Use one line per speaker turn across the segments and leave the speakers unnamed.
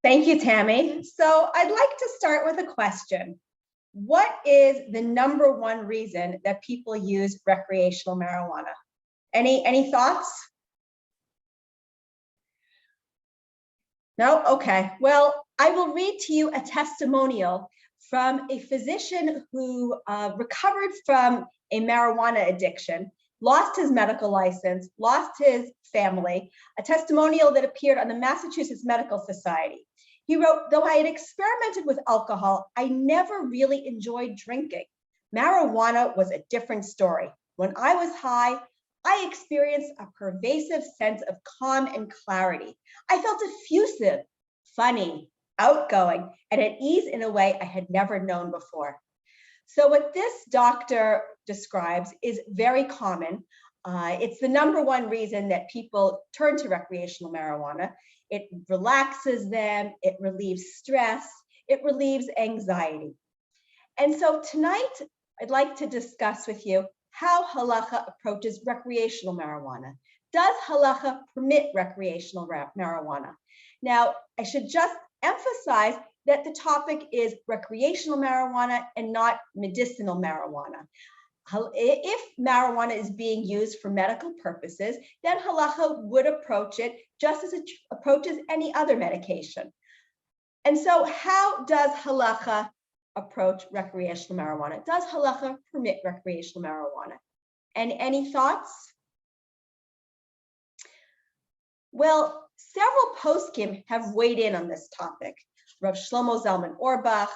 Thank you, Tammy. So I'd like to start with a question. What is the number one reason that people use recreational marijuana? Any thoughts? No? Okay. Well, I will read to you a testimonial from a physician who recovered from a marijuana addiction, lost his medical license, lost his family, a testimonial that appeared on the Massachusetts Medical Society. He wrote, "Though I had experimented with alcohol, I never really enjoyed drinking. Marijuana was a different story. When I was high, I experienced a pervasive sense of calm and clarity. I felt effusive, funny, outgoing, and at ease in a way I had never known before." So what this doctor describes is very common. It's the number one reason that people turn to recreational marijuana. It relaxes them, it relieves stress, it relieves anxiety. And so tonight, I'd like to discuss with you how Halakha approaches recreational marijuana. Does Halakha permit recreational marijuana? Now, I should just emphasize that the topic is recreational marijuana and not medicinal marijuana. If marijuana is being used for medical purposes, then Halakha would approach it just as it approaches any other medication. And so how does Halakha approach recreational marijuana? Does Halakha permit recreational marijuana? And any thoughts? Well, several poskim have weighed in on this topic. Rav Shlomo Zalman Auerbach,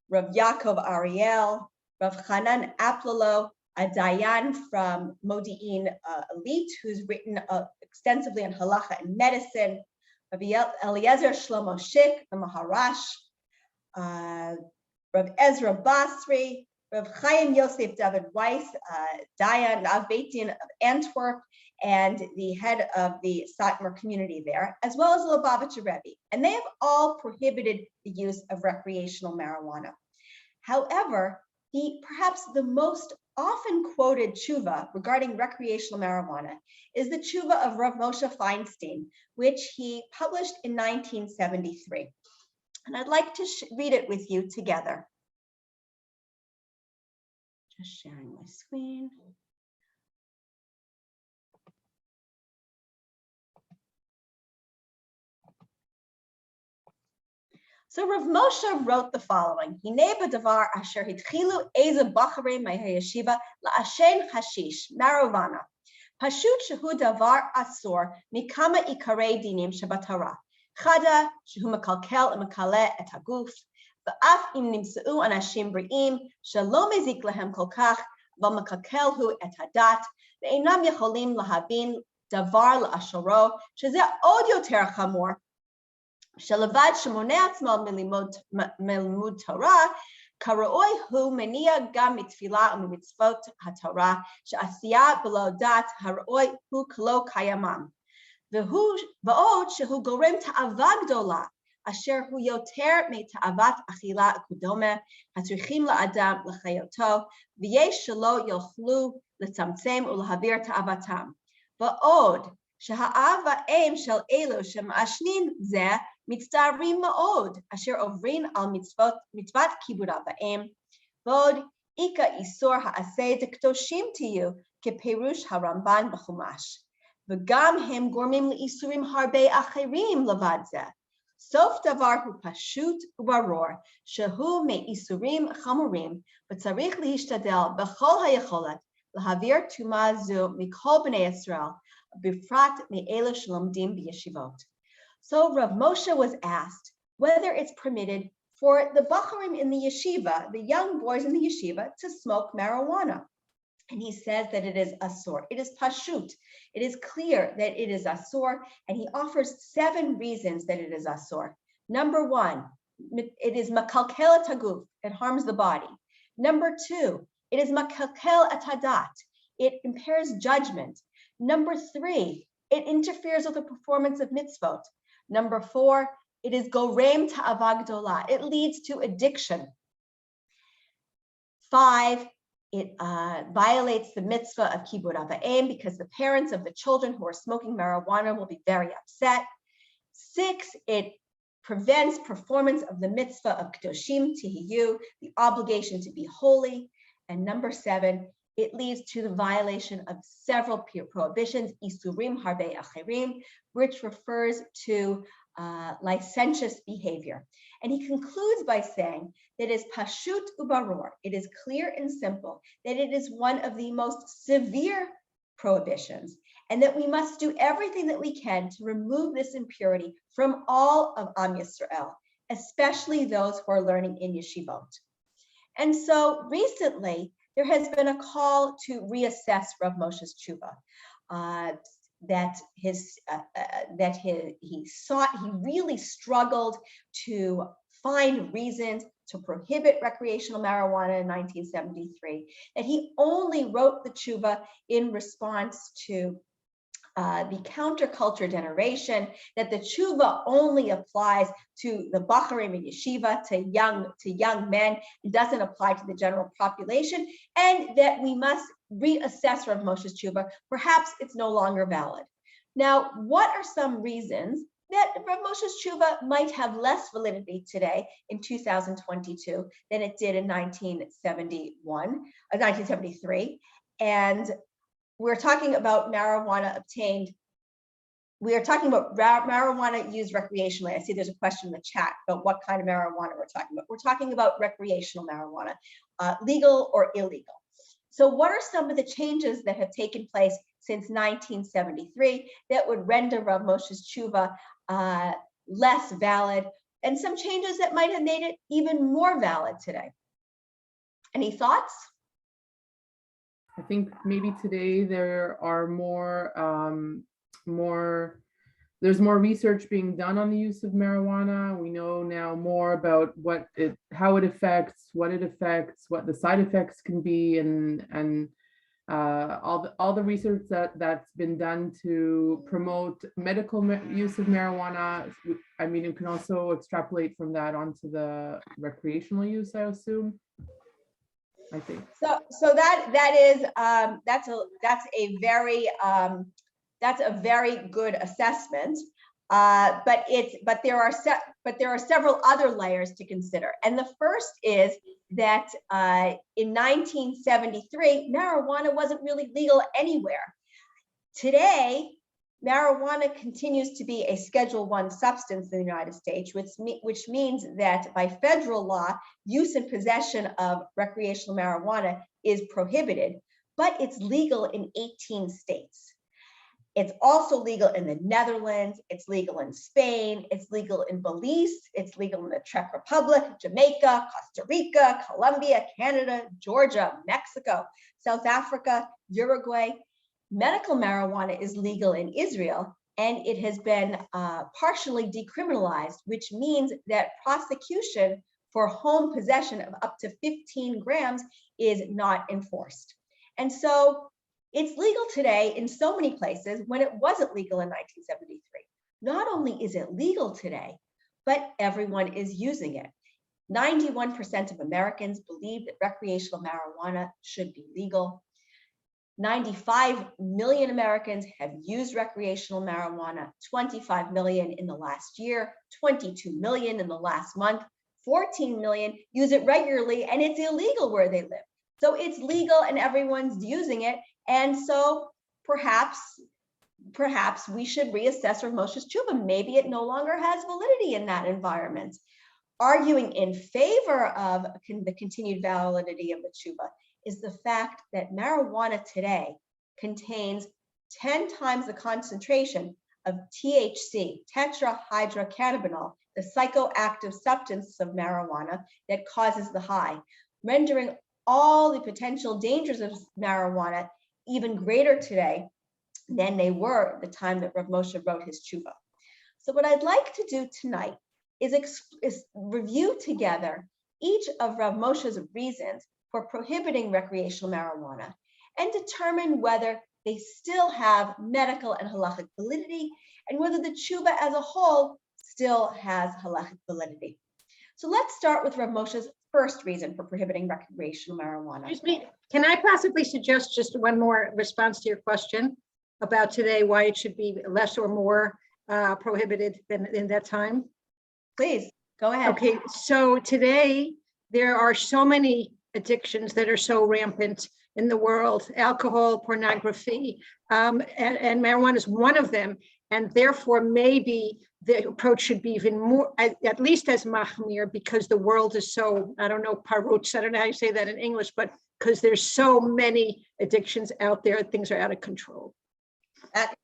Rav Yaakov Ariel, Rav Hanan Aplalo, a dayan from Modi'in Elite, who's written extensively on Halakha and medicine, Rav Eliezer Shlomo Shik, the Maharash, Rav Ezra Basri, Rav Chaim Yosef David Weiss, dayan of Beit Din of Antwerp, and the head of the Satmar community there, as well as the Lubavitcher Rebbe. And they have all prohibited the use of recreational marijuana. However, perhaps the most often quoted tshuva regarding recreational marijuana is the tshuva of Rav Moshe Feinstein, which he published in 1973. And I'd like to read it with you together. Just sharing my screen. So Rav Moshe wrote the following: Hinei b'davar asher hitchilu eze bacharei mehayeshiva la'ashen hashish marijuana. Pashut shehu davar asur mikama ikarei dinim shabatara. Chada shehu mekalkel u'mekale et haguf. Va'af im nimseu anashim bri'im shelo mezik lehem kol kach v'mekalkel hu et hadat ve'enam yecholim lahavin davar la'ashoro shezeh od yoter chamor. שלבד שמונע עצמו מלימוד תורה, כראוי הוא מניע גם מתפילה וממצוות התורה, שעשייה בלא דת הראוי הוא כלא קיימם. ועוד שהוא גורם תאווה גדולה, אשר הוא יותר מתאוות אכילה קודמה, הצריכים לאדם לחיותו, ויש שלא יוכלו לצמצם ולהעביר תאוותם. ועוד שהאב והאם של אלו שמעשנים זה, מצטערים מאוד, אשר עוברים על מצוות כיבוד אב ואם, ועוד איכא איסור העשה דקדושים תהיו, כפירוש הרמב"ן בחומש, וגם הם גורמים לאיסורים הרבה אחרים לבד זה. סוף דבר הוא פשוט וברור, שהוא מאיסורים חמורים, וצריך להשתדל בכל היכולת להעביר טומאה זו מכל בני ישראל, בפרט מאלה שלומדים בישיבות. So Rav Moshe was asked whether it's permitted for the bacharim in the yeshiva, the young boys in the yeshiva, to smoke marijuana. And he says that it is asur. It is pashut. It is clear that it is asur, and he offers 7 reasons that it is asur. Number 1, it is makalkel et haguf. It harms the body. Number 2, it is makalkel et hadat. It impairs judgment. Number 3, it interferes with the performance of mitzvot. Number 4, it is gorem ta'ava gdola. It leads to addiction. 5, it violates the mitzvah of kibud av va'em because the parents of the children who are smoking marijuana will be very upset. 6, it prevents performance of the mitzvah of Kedoshim Tihiyu, the obligation to be holy. And number 7, it leads to the violation of several prohibitions, Isurim Harbe Acherim, which refers to licentious behavior. And he concludes by saying that it is Pashut Ubaror, it is clear and simple, that it is one of the most severe prohibitions, and that we must do everything that we can to remove this impurity from all of Am Yisrael, especially those who are learning in yeshivot. And so recently, there has been a call to reassess Rav Moshe's tshuva. He really struggled to find reasons to prohibit recreational marijuana in 1973, that he only wrote the tshuva in response to the counterculture generation, that the tshuva only applies to the bacharim in yeshiva, to young men, it doesn't apply to the general population, and that we must reassess Rav Moshe's tshuva. Perhaps it's no longer valid. Now, what are some reasons that Rav Moshe's tshuva might have less validity today in 2022 than it did in 1973? And we're talking about marijuana obtained. We are talking about marijuana used recreationally. I see there's a question in the chat about what kind of marijuana we're talking about. We're talking about recreational marijuana, legal or illegal. So what are some of the changes that have taken place since 1973 that would render Rav Moshe's tshuva less valid, and some changes that might have made it even more valid today? Any thoughts?
I think maybe today there are there's more research being done on the use of marijuana. We know now more about how it affects, what the side effects can be, and all the research that's been done to promote medical use of marijuana. I mean, you can also extrapolate from that onto the recreational use, I assume. I think
so. That's a very good assessment, but there are several other layers to consider. And the first is that in 1973, marijuana wasn't really legal anywhere. Today, marijuana continues to be a Schedule I substance in the United States, which means that by federal law, use and possession of recreational marijuana is prohibited, but it's legal in 18 states. It's also legal in the Netherlands, it's legal in Spain, it's legal in Belize, it's legal in the Czech Republic, Jamaica, Costa Rica, Colombia, Canada, Georgia, Mexico, South Africa, Uruguay. Medical marijuana is legal in Israel, and it has been partially decriminalized, which means that prosecution for home possession of up to 15 grams is not enforced. And so it's legal today in so many places when it wasn't legal in 1973. Not only is it legal today, but everyone is using it. 91% of Americans believe that recreational marijuana should be legal. 95 million Americans have used recreational marijuana, 25 million in the last year, 22 million in the last month, 14 million use it regularly, and it's illegal where they live. So it's legal and everyone's using it. And so perhaps we should reassess Rav Moshe's tshuva. Maybe it no longer has validity in that environment. Arguing in favor of the continued validity of the tshuva is the fact that marijuana today contains 10 times the concentration of THC, tetrahydrocannabinol, the psychoactive substance of marijuana that causes the high, rendering all the potential dangers of marijuana even greater today than they were at the time that Rav Moshe wrote his tshuva. So what I'd like to do tonight is review together each of Rav Moshe's reasons for prohibiting recreational marijuana and determine whether they still have medical and halachic validity and whether the tshuva as a whole still has halachic validity. So let's start with Rav Moshe's first reason for prohibiting recreational marijuana.
Excuse me, can I possibly suggest just one more response to your question about today, why it should be less or more prohibited than in that time?
Please, go ahead.
Okay, so today there are so many addictions that are so rampant in the world: alcohol, pornography, and marijuana is one of them. And therefore, maybe the approach should be even more, at least as mahmir, because the world is so, I don't know, parutz, I don't know how you say that in English, but because there's so many addictions out there, things are out of control.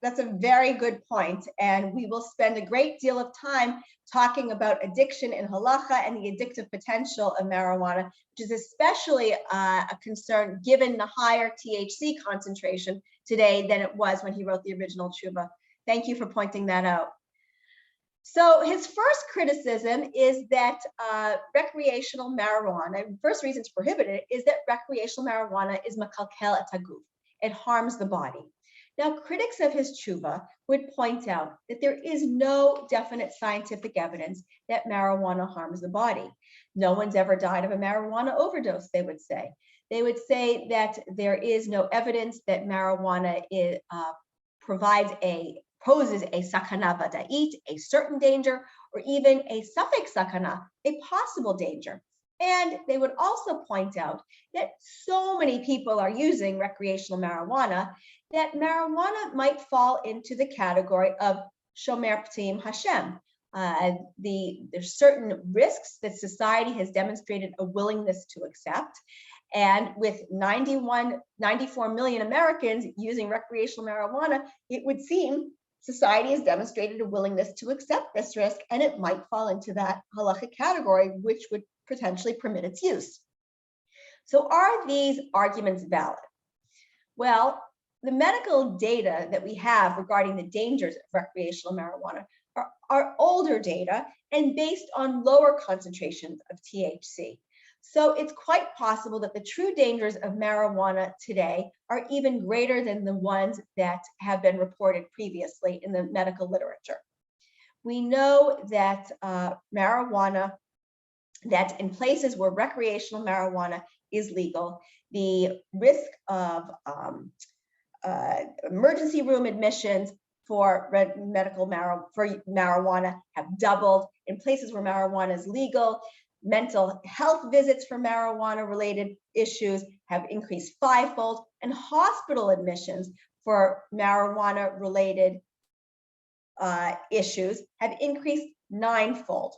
That's a very good point, and we will spend a great deal of time talking about addiction in Halakha and the addictive potential of marijuana, which is especially a concern given the higher THC concentration today than it was when he wrote the original tshuva. Thank you for pointing that out. So his first criticism is that recreational marijuana, first reason to prohibit it, is that recreational marijuana is makalkel et haguf. It harms the body. Now, critics of his tshuva would point out that there is no definite scientific evidence that marijuana harms the body. No one's ever died of a marijuana overdose, they would say. They would say that there is no evidence that marijuana poses a sakana vada'it, a certain danger, or even a safek sakana, a possible danger. And they would also point out that so many people are using recreational marijuana that marijuana might fall into the category of shomer p'tim Hashem. There's certain risks that society has demonstrated a willingness to accept. And with 94 million Americans using recreational marijuana, it would seem society has demonstrated a willingness to accept this risk, and it might fall into that halachic category, which would potentially permit its use. So are these arguments valid? Well, the medical data that we have regarding the dangers of recreational marijuana are older data and based on lower concentrations of THC. So it's quite possible that the true dangers of marijuana today are even greater than the ones that have been reported previously in the medical literature. We know that that in places where recreational marijuana is legal, the risk of emergency room admissions for marijuana have doubled. In places where marijuana is legal, mental health visits for marijuana related issues have increased 5-fold, and hospital admissions for marijuana related issues have increased 9-fold.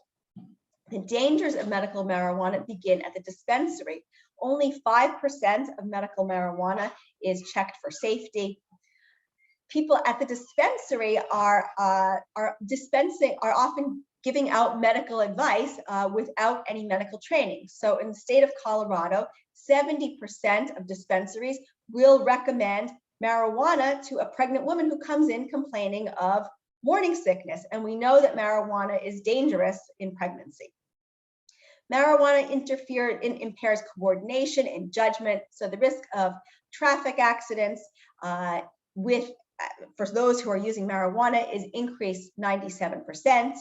The dangers of medical marijuana begin at the dispensary. Only 5% of medical marijuana is checked for safety. People at the dispensary are often giving out medical advice without any medical training. So in the state of Colorado, 70% of dispensaries will recommend marijuana to a pregnant woman who comes in complaining of morning sickness. And we know that marijuana is dangerous in pregnancy. Marijuana impairs coordination and judgment. So the risk of traffic accidents for those who are using marijuana is increased 97%.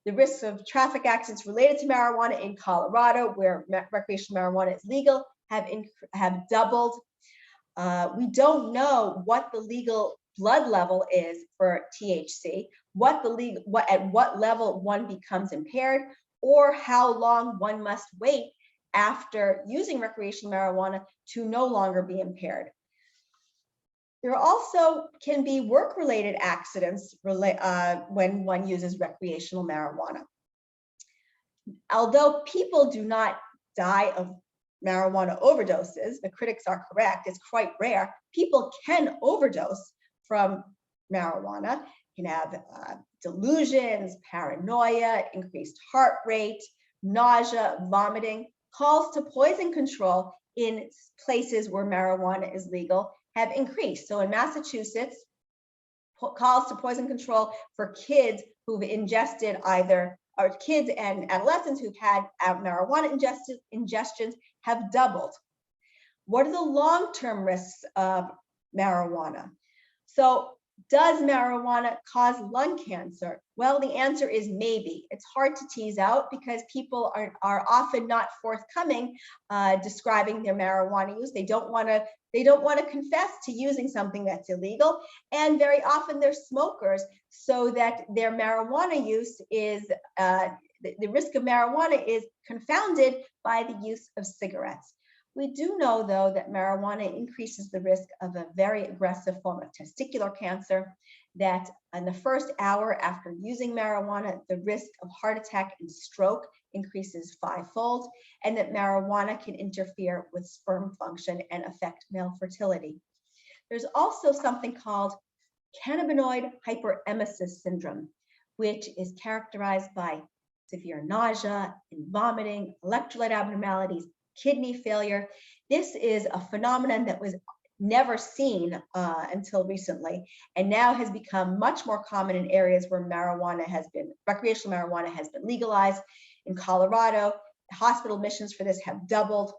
The risks of traffic accidents related to marijuana in Colorado, where recreational marijuana is legal, have doubled. We don't know what the legal blood level is for THC, at what level one becomes impaired, or how long one must wait after using recreational marijuana to no longer be impaired. There also can be work-related accidents when one uses recreational marijuana. Although people do not die of marijuana overdoses, the critics are correct, it's quite rare. People can overdose from marijuana, can have delusions, paranoia, increased heart rate, nausea, vomiting. Calls to poison control in places where marijuana is legal have increased. So in Massachusetts, calls to poison control for kids who've ingested kids and adolescents who've had marijuana ingestions have doubled. What are the long-term risks of marijuana? So does marijuana cause lung cancer? Well, the answer is maybe. It's hard to tease out because people are often not forthcoming describing their marijuana use. They don't want to confess to using something that's illegal, and very often they're smokers, so that their marijuana use is the risk of marijuana is confounded by the use of cigarettes. We do know, though, that marijuana increases the risk of a very aggressive form of testicular cancer, that in the first hour after using marijuana, the risk of heart attack and stroke increases 5-fold, and that marijuana can interfere with sperm function and affect male fertility. There's also something called cannabinoid hyperemesis syndrome, which is characterized by severe nausea and vomiting, electrolyte abnormalities, kidney failure. This is a phenomenon that was never seen until recently, and now has become much more common in areas where recreational marijuana has been legalized. In Colorado, hospital admissions for this have doubled.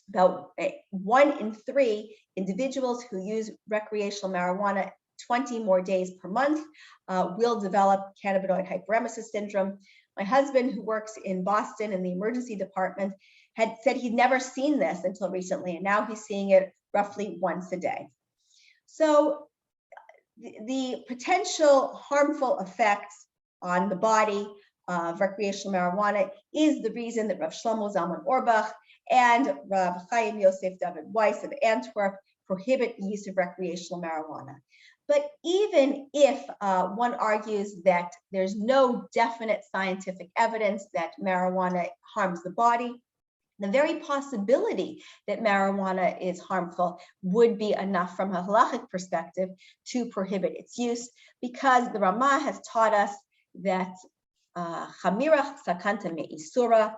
About 1 in 3 individuals who use recreational marijuana 20 more days per month will develop cannabinoid hyperemesis syndrome. My husband, who works in Boston in the emergency department, had said he'd never seen this until recently, and now he's seeing it roughly once a day. So the potential harmful effects on the body of recreational marijuana is the reason that Rav Shlomo Zalman Auerbach and Rav Chaim Yosef David Weiss of Antwerp prohibit the use of recreational marijuana. But even if one argues that there's no definite scientific evidence that marijuana harms the body, the very possibility that marijuana is harmful would be enough from a halachic perspective to prohibit its use, because the Ramah has taught us that chamirach sakanta me'isura,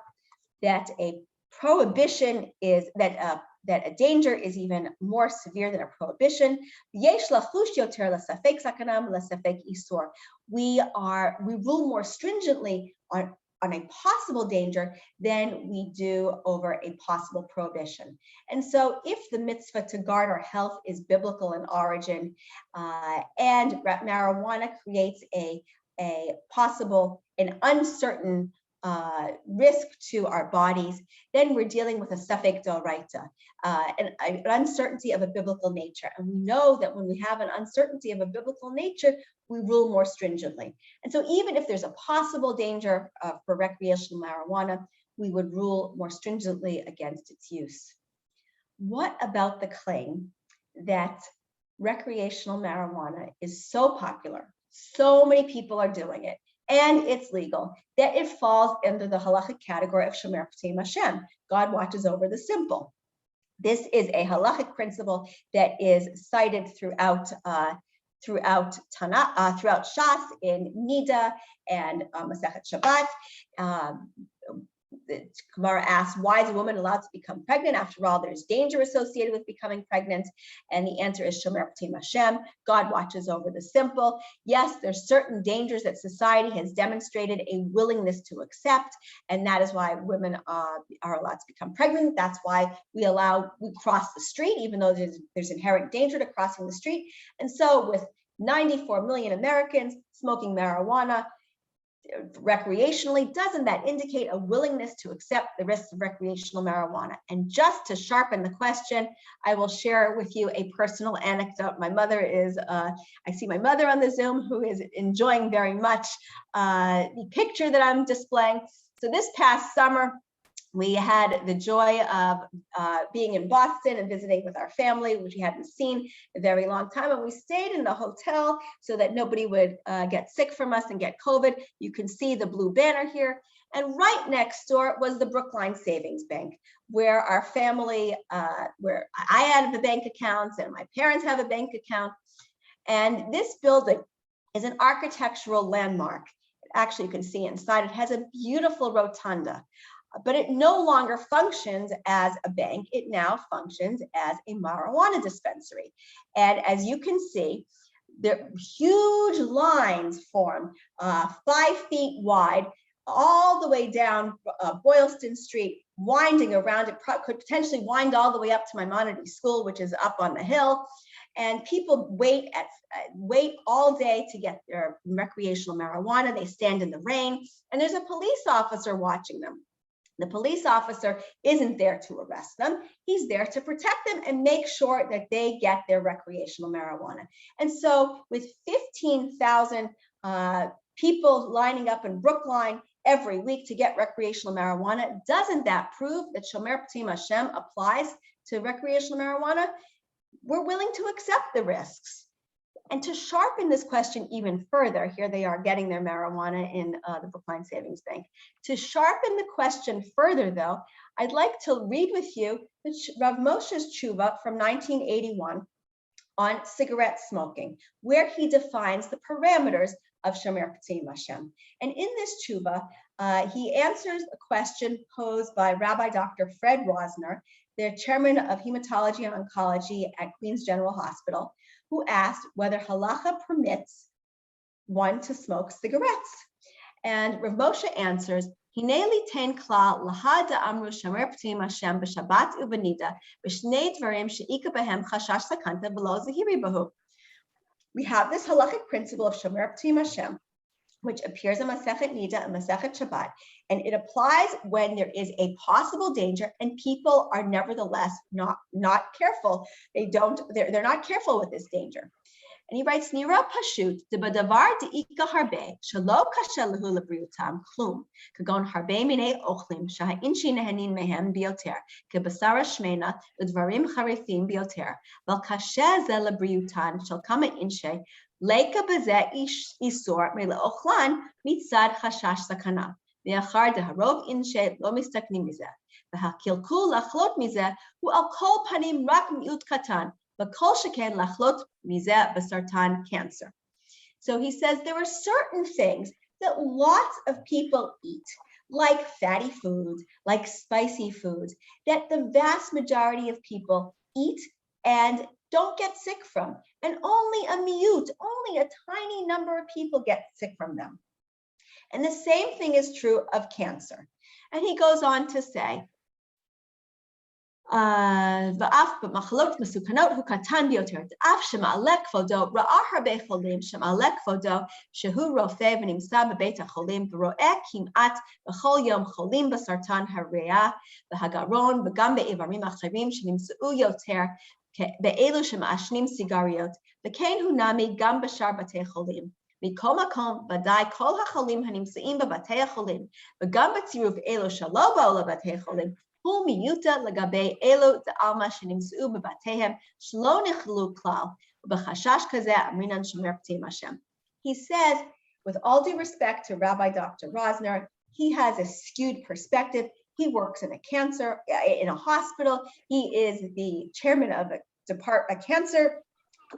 that a prohibition is that a danger is even more severe than a prohibition. Yesh lachush yoter l'safek sakanam l'safek isur. We rule more stringently on a possible danger than we do over a possible prohibition. And so if the mitzvah to guard our health is biblical in origin, and marijuana creates an uncertain risk to our bodies, then we're dealing with a safek d'oraita, an uncertainty of a biblical nature. And we know that when we have an uncertainty of a biblical nature, we rule more stringently. And so even if there's a possible danger for recreational marijuana, we would rule more stringently against its use. What about the claim that recreational marijuana is so popular, so many people are doing it, and it's legal, that it falls under the halachic category of shomer p'tim Hashem? God watches over the simple. This is a halachic principle that is cited throughout Shas, in Nida and Masechet Shabbat. The Gemara asks, why is a woman allowed to become pregnant? After all, there's danger associated with becoming pregnant. And the answer is shomer p'tim Hashem. God watches over the simple. Yes, there's certain dangers that society has demonstrated a willingness to accept, and that is why women are allowed to become pregnant. That's why we cross the street, even though there's inherent danger to crossing the street. And so with 94 million Americans smoking marijuana recreationally, doesn't that indicate a willingness to accept the risks of recreational marijuana? And just to sharpen the question, I will share with you a personal anecdote. My mother is, I see my mother on the Zoom, who is enjoying very much the picture that I'm displaying. So this past summer, we had the joy of being in Boston and visiting with our family, which we hadn't seen a very long time. And we stayed in the hotel so that nobody would get sick from us and get COVID. You can see the blue banner here. And right next door was the Brookline Savings Bank, where our family, where I had the bank accounts and my parents have a bank account. And this building is an architectural landmark. Actually, you can see inside, it has a beautiful rotunda. But it no longer functions as a bank. It now functions as a marijuana dispensary. And as you can see, the huge lines form 5 feet wide, all the way down Boylston Street, winding around. It could potentially wind all the way up to Maimonides School, which is up on the hill. And people wait all day to get their recreational marijuana. They stand in the rain, and there's a police officer watching them. The police officer isn't there to arrest them. He's there to protect them and make sure that they get their recreational marijuana. And so with 15,000 people lining up in Brookline, every week to get recreational marijuana. Doesn't that prove that Shomer P'tim Hashem applies to recreational marijuana? We're willing to accept the risks. And to sharpen this question even further, here they are getting their marijuana in the Brookline Savings Bank. To sharpen the question further, though, I'd like to read with you Rav Moshe's tshuva from 1981 on cigarette smoking, where he defines the parameters of Shomer P'tim Hashem. And in this tshuva, he answers a question posed by Rabbi Dr. Fred Rosner, the chairman of hematology and oncology at Queens General Hospital, who asked whether Halakha permits one to smoke cigarettes. And Rav Moshe answers, Hineli ten klal lahada amru Shomer P'tim Hashem b'Shabbat u'benida b'shnei dvarim she'ika b'hem chashash sakanta v'lo zahiri bahu. We have this halachic principle of Shomer P'tim Hashem, which appears in Masechet Nida and Masechet Shabbat, and it applies when there is a possible danger and people are nevertheless not careful. They're not careful with this danger. And he writes, Nira pashut de badavar de ika harbe shalo kasha lehu lebriutam klum kagon harbe minei ochlim shaha'inshi nehenin mehem bioter kebasara shmena udvarim charithim bioter vel kasha ze lebriutan shal kama inshe leika beze isor mele ochlan mitzad chashash sakana me'achar de harov inshe lo mistaknim mize v'hakilkul lachlot mize hu al kol panim rak miut katan. Cancer. So he says there are certain things that lots of people eat, like fatty foods, like spicy foods, that the vast majority of people eat and don't get sick from. And only a tiny number of people get sick from them. And the same thing is true of cancer. And he goes on to say, ואף במחלות מסוכנות הוא קטן ביותר, אף שמעלה כבודו, ראה הרבה חולים שמעלה כבודו, שהוא רופא ונמצא בבית החולים ורואה כמעט בכל יום חולים בסרטן הריאה והגרון וגם באיברים אחרים שנמצאו יותר באלו שמעשנים סיגריות, וכן הוא נמי גם בשאר בתי חולים. מכל מקום, ודאי כל החולים הנמצאים בבתי החולים, וגם בצירוף אלו שלא באו לבתי חולים, הוא מיוטה לגבי אלו דעלמא שנמצאו בבתיהם שלא נכללו כלל, ובחשש כזה אמרינן שומר פ'tim Hashem. He says, with all due respect to Rabbi Dr. Rosner, he has a skewed perspective. He works in a hospital. He is the chairman of a cancer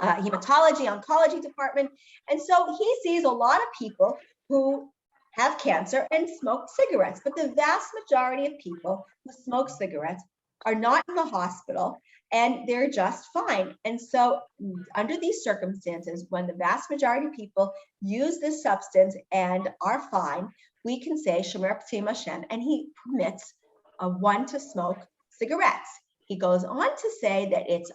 hematology oncology department. And so he sees a lot of people who have cancer and smoke cigarettes, but the vast majority of people who smoke cigarettes are not in the hospital and they're just fine. And so under these circumstances, when the vast majority of people use this substance and are fine, we can say Shomer P'tim Hashem, and he permits one to smoke cigarettes. He goes on to say that it's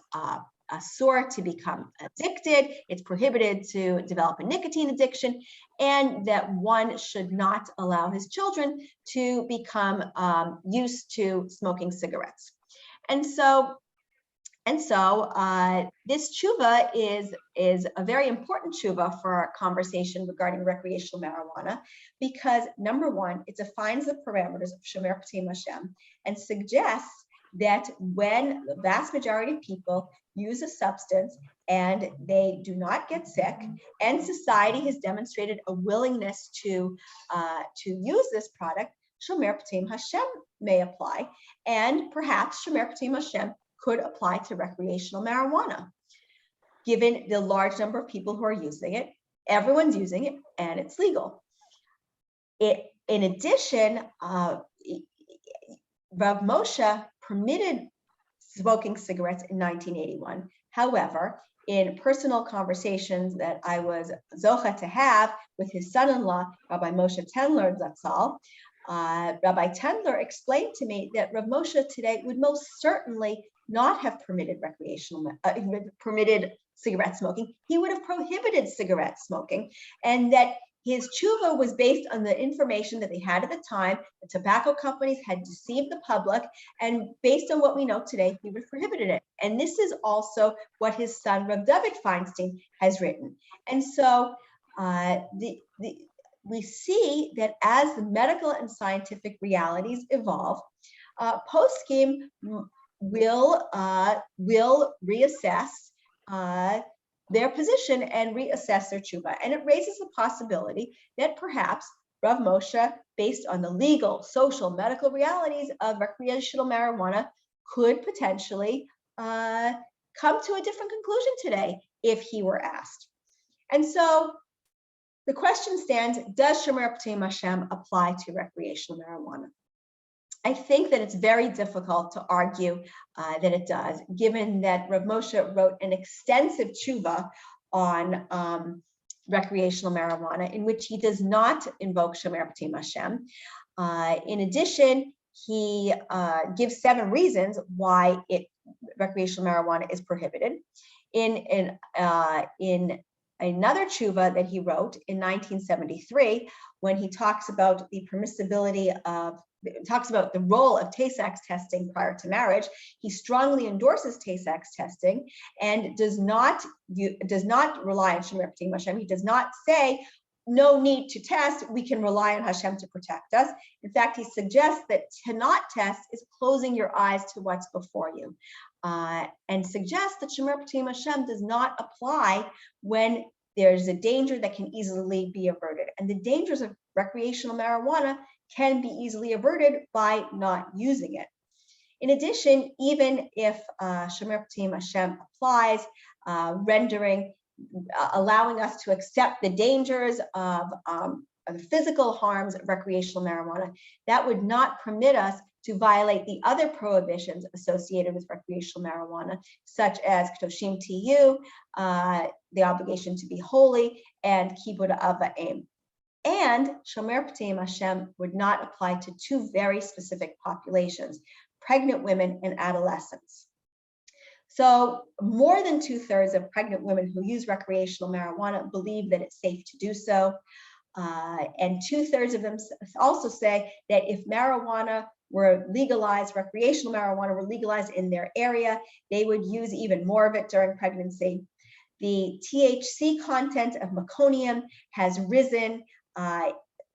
asur to become addicted, it's prohibited to develop a nicotine addiction, and that one should not allow his children to become used to smoking cigarettes. And so this tshuva is a very important tshuva for our conversation regarding recreational marijuana, because number one, it defines the parameters of Shomer P'tim Hashem and suggests that when the vast majority of people use a substance and they do not get sick, and society has demonstrated a willingness to use this product, Shomer P'tim Hashem may apply, and perhaps Shomer P'tim Hashem could apply to recreational marijuana. Given the large number of people who are using it, everyone's using it, and it's legal. In addition, Rav Moshe permitted smoking cigarettes in 1981. However, in personal conversations that I was zocha to have with his son-in-law, Rabbi Moshe Tendler Zatzal, Rabbi Tendler explained to me that Rav Moshe today would most certainly not have permitted permitted cigarette smoking. He would have prohibited cigarette smoking, and that his tshuva was based on the information that they had at the time. The tobacco companies had deceived the public, and based on what we know today, he would have prohibited it. And this is also what his son, Rav David Feinstein, has written. And so we see that as the medical and scientific realities evolve, poskim will reassess their position and reassess their tshuva. And it raises the possibility that perhaps Rav Moshe, based on the legal, social, medical realities of recreational marijuana, could potentially come to a different conclusion today if he were asked. And so the question stands, does Shomer P'tim Hashem apply to recreational marijuana? I think that it's very difficult to argue that it does, given that Rav Moshe wrote an extensive tshuva on recreational marijuana, in which he does not invoke Shomer P'tim Hashem. In addition, he gives 7 reasons why recreational marijuana is prohibited. In another tshuva that he wrote in 1973, when he talks about the permissibility of, talks about the role of Tay-Sachs testing prior to marriage, he strongly endorses Tay-Sachs testing and does not rely on Shomer P'tim Hashem. He does not say, no need to test, we can rely on Hashem to protect us. In fact, he suggests that to not test is closing your eyes to what's before you, and suggests that Shomer P'tim Hashem does not apply when there's a danger that can easily be averted. And the dangers of recreational marijuana can be easily averted by not using it. In addition, even if Shomer P'tim Hashem applies, allowing us to accept the dangers of the physical harms of recreational marijuana, that would not permit us to violate the other prohibitions associated with recreational marijuana, such as Kedoshim Tiyu, the obligation to be holy, and Kibud Ava'im. And Shomer P'tim Hashem would not apply to 2 very specific populations, pregnant women and adolescents. So more than 2/3 of pregnant women who use recreational marijuana believe that it's safe to do so. And 2/3 of them also say that if marijuana were legalized, recreational marijuana were legalized in their area, they would use even more of it during pregnancy. The THC content of meconium has risen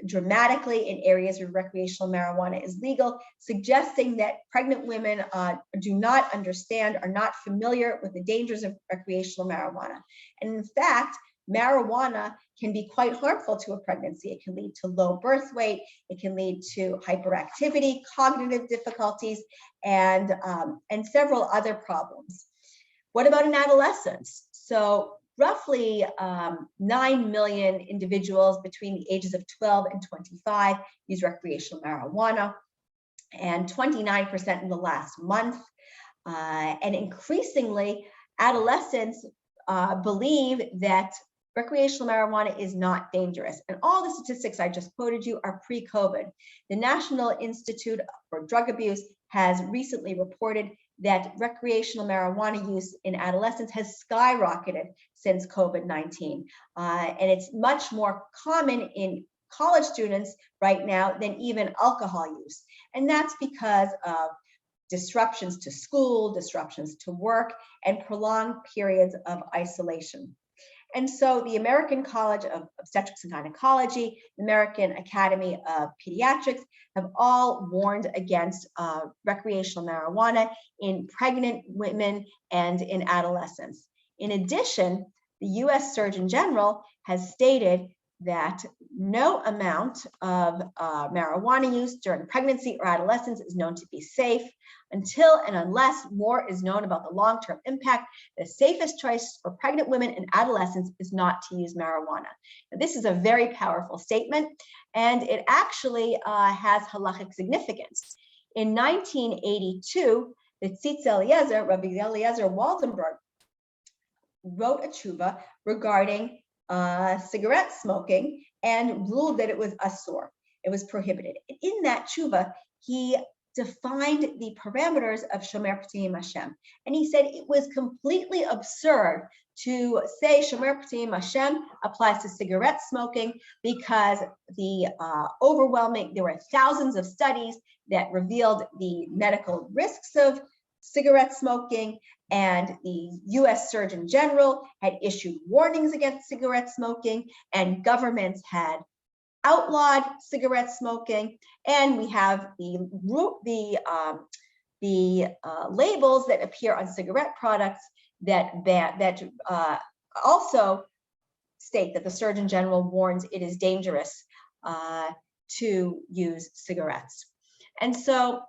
dramatically in areas where recreational marijuana is legal, suggesting that pregnant women do not understand, are not familiar with the dangers of recreational marijuana. And in fact, marijuana can be quite harmful to a pregnancy. It can lead to low birth weight, it can lead to hyperactivity, cognitive difficulties, and several other problems. What about in adolescence? So roughly 9 million individuals between the ages of 12 and 25 use recreational marijuana, and 29% in the last month. And increasingly, adolescents believe that recreational marijuana is not dangerous. And all the statistics I just quoted you are pre-COVID. The National Institute for Drug Abuse has recently reported that recreational marijuana use in adolescents has skyrocketed since COVID-19. And it's much more common in college students right now than even alcohol use. And that's because of disruptions to school, disruptions to work, and prolonged periods of isolation. And so the American College of Obstetrics and Gynecology, the American Academy of Pediatrics have all warned against recreational marijuana in pregnant women and in adolescents. In addition, the US Surgeon General has stated that no amount of marijuana use during pregnancy or adolescence is known to be safe until and unless more is known about the long-term impact. The safest choice for pregnant women and adolescents is not to use marijuana. Now, this is a very powerful statement, and it actually has halachic significance. In 1982, the Tzitz Eliezer, Rabbi Eliezer Waldenberg, wrote a tshuva regarding cigarette smoking and ruled that it was asur, it was prohibited. In that tshuva, he defined the parameters of Shomer P'tim Hashem. And he said it was completely absurd to say Shomer P'tim Hashem applies to cigarette smoking because the there were thousands of studies that revealed the medical risks of cigarette smoking, and the US Surgeon General had issued warnings against cigarette smoking, and governments had outlawed cigarette smoking, and we have the labels that appear on cigarette products that also state that the Surgeon General warns it is dangerous to use cigarettes. And so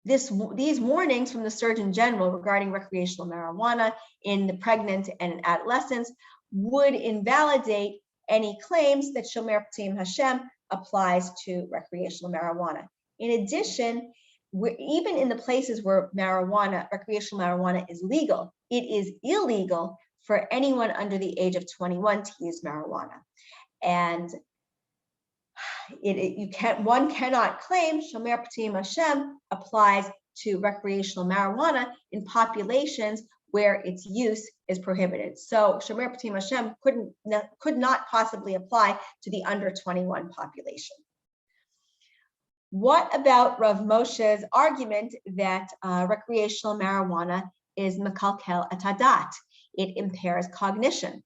these warnings from the Surgeon General regarding recreational marijuana in the pregnant and in adolescents would invalidate any claims that Shomer P'tim Hashem applies to recreational marijuana. In addition, even in the places where recreational marijuana is legal, it is illegal for anyone under the age of 21 to use marijuana. And one cannot claim Shomer P'tim Hashem applies to recreational marijuana in populations where its use is prohibited. So Shomer P'tim Hashem could not possibly apply to the under 21 population. What about Rav Moshe's argument that recreational marijuana is mekalkel et hadat? It impairs cognition.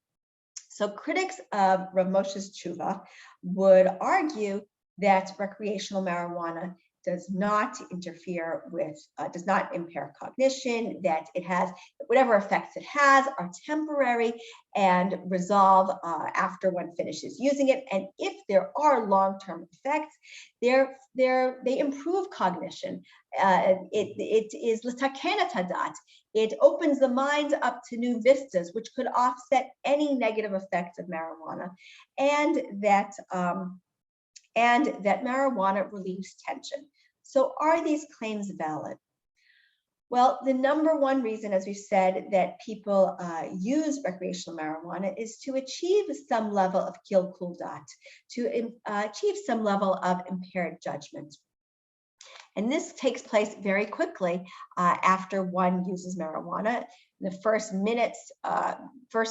So critics of Rav Moshe's tshuva would argue that recreational marijuana does not interfere with, does not impair cognition, that it has, whatever effects it has are temporary and resolve after one finishes using it. And if there are long-term effects, they improve cognition. It is l'taken et hadat. It opens the mind up to new vistas, which could offset any negative effects of marijuana, and that marijuana relieves tension. So are these claims valid? Well, the number one reason, as we said, that people use recreational marijuana is to achieve some level of kilkul dat, to achieve some level of impaired judgment. And this takes place very quickly after one uses marijuana. In the first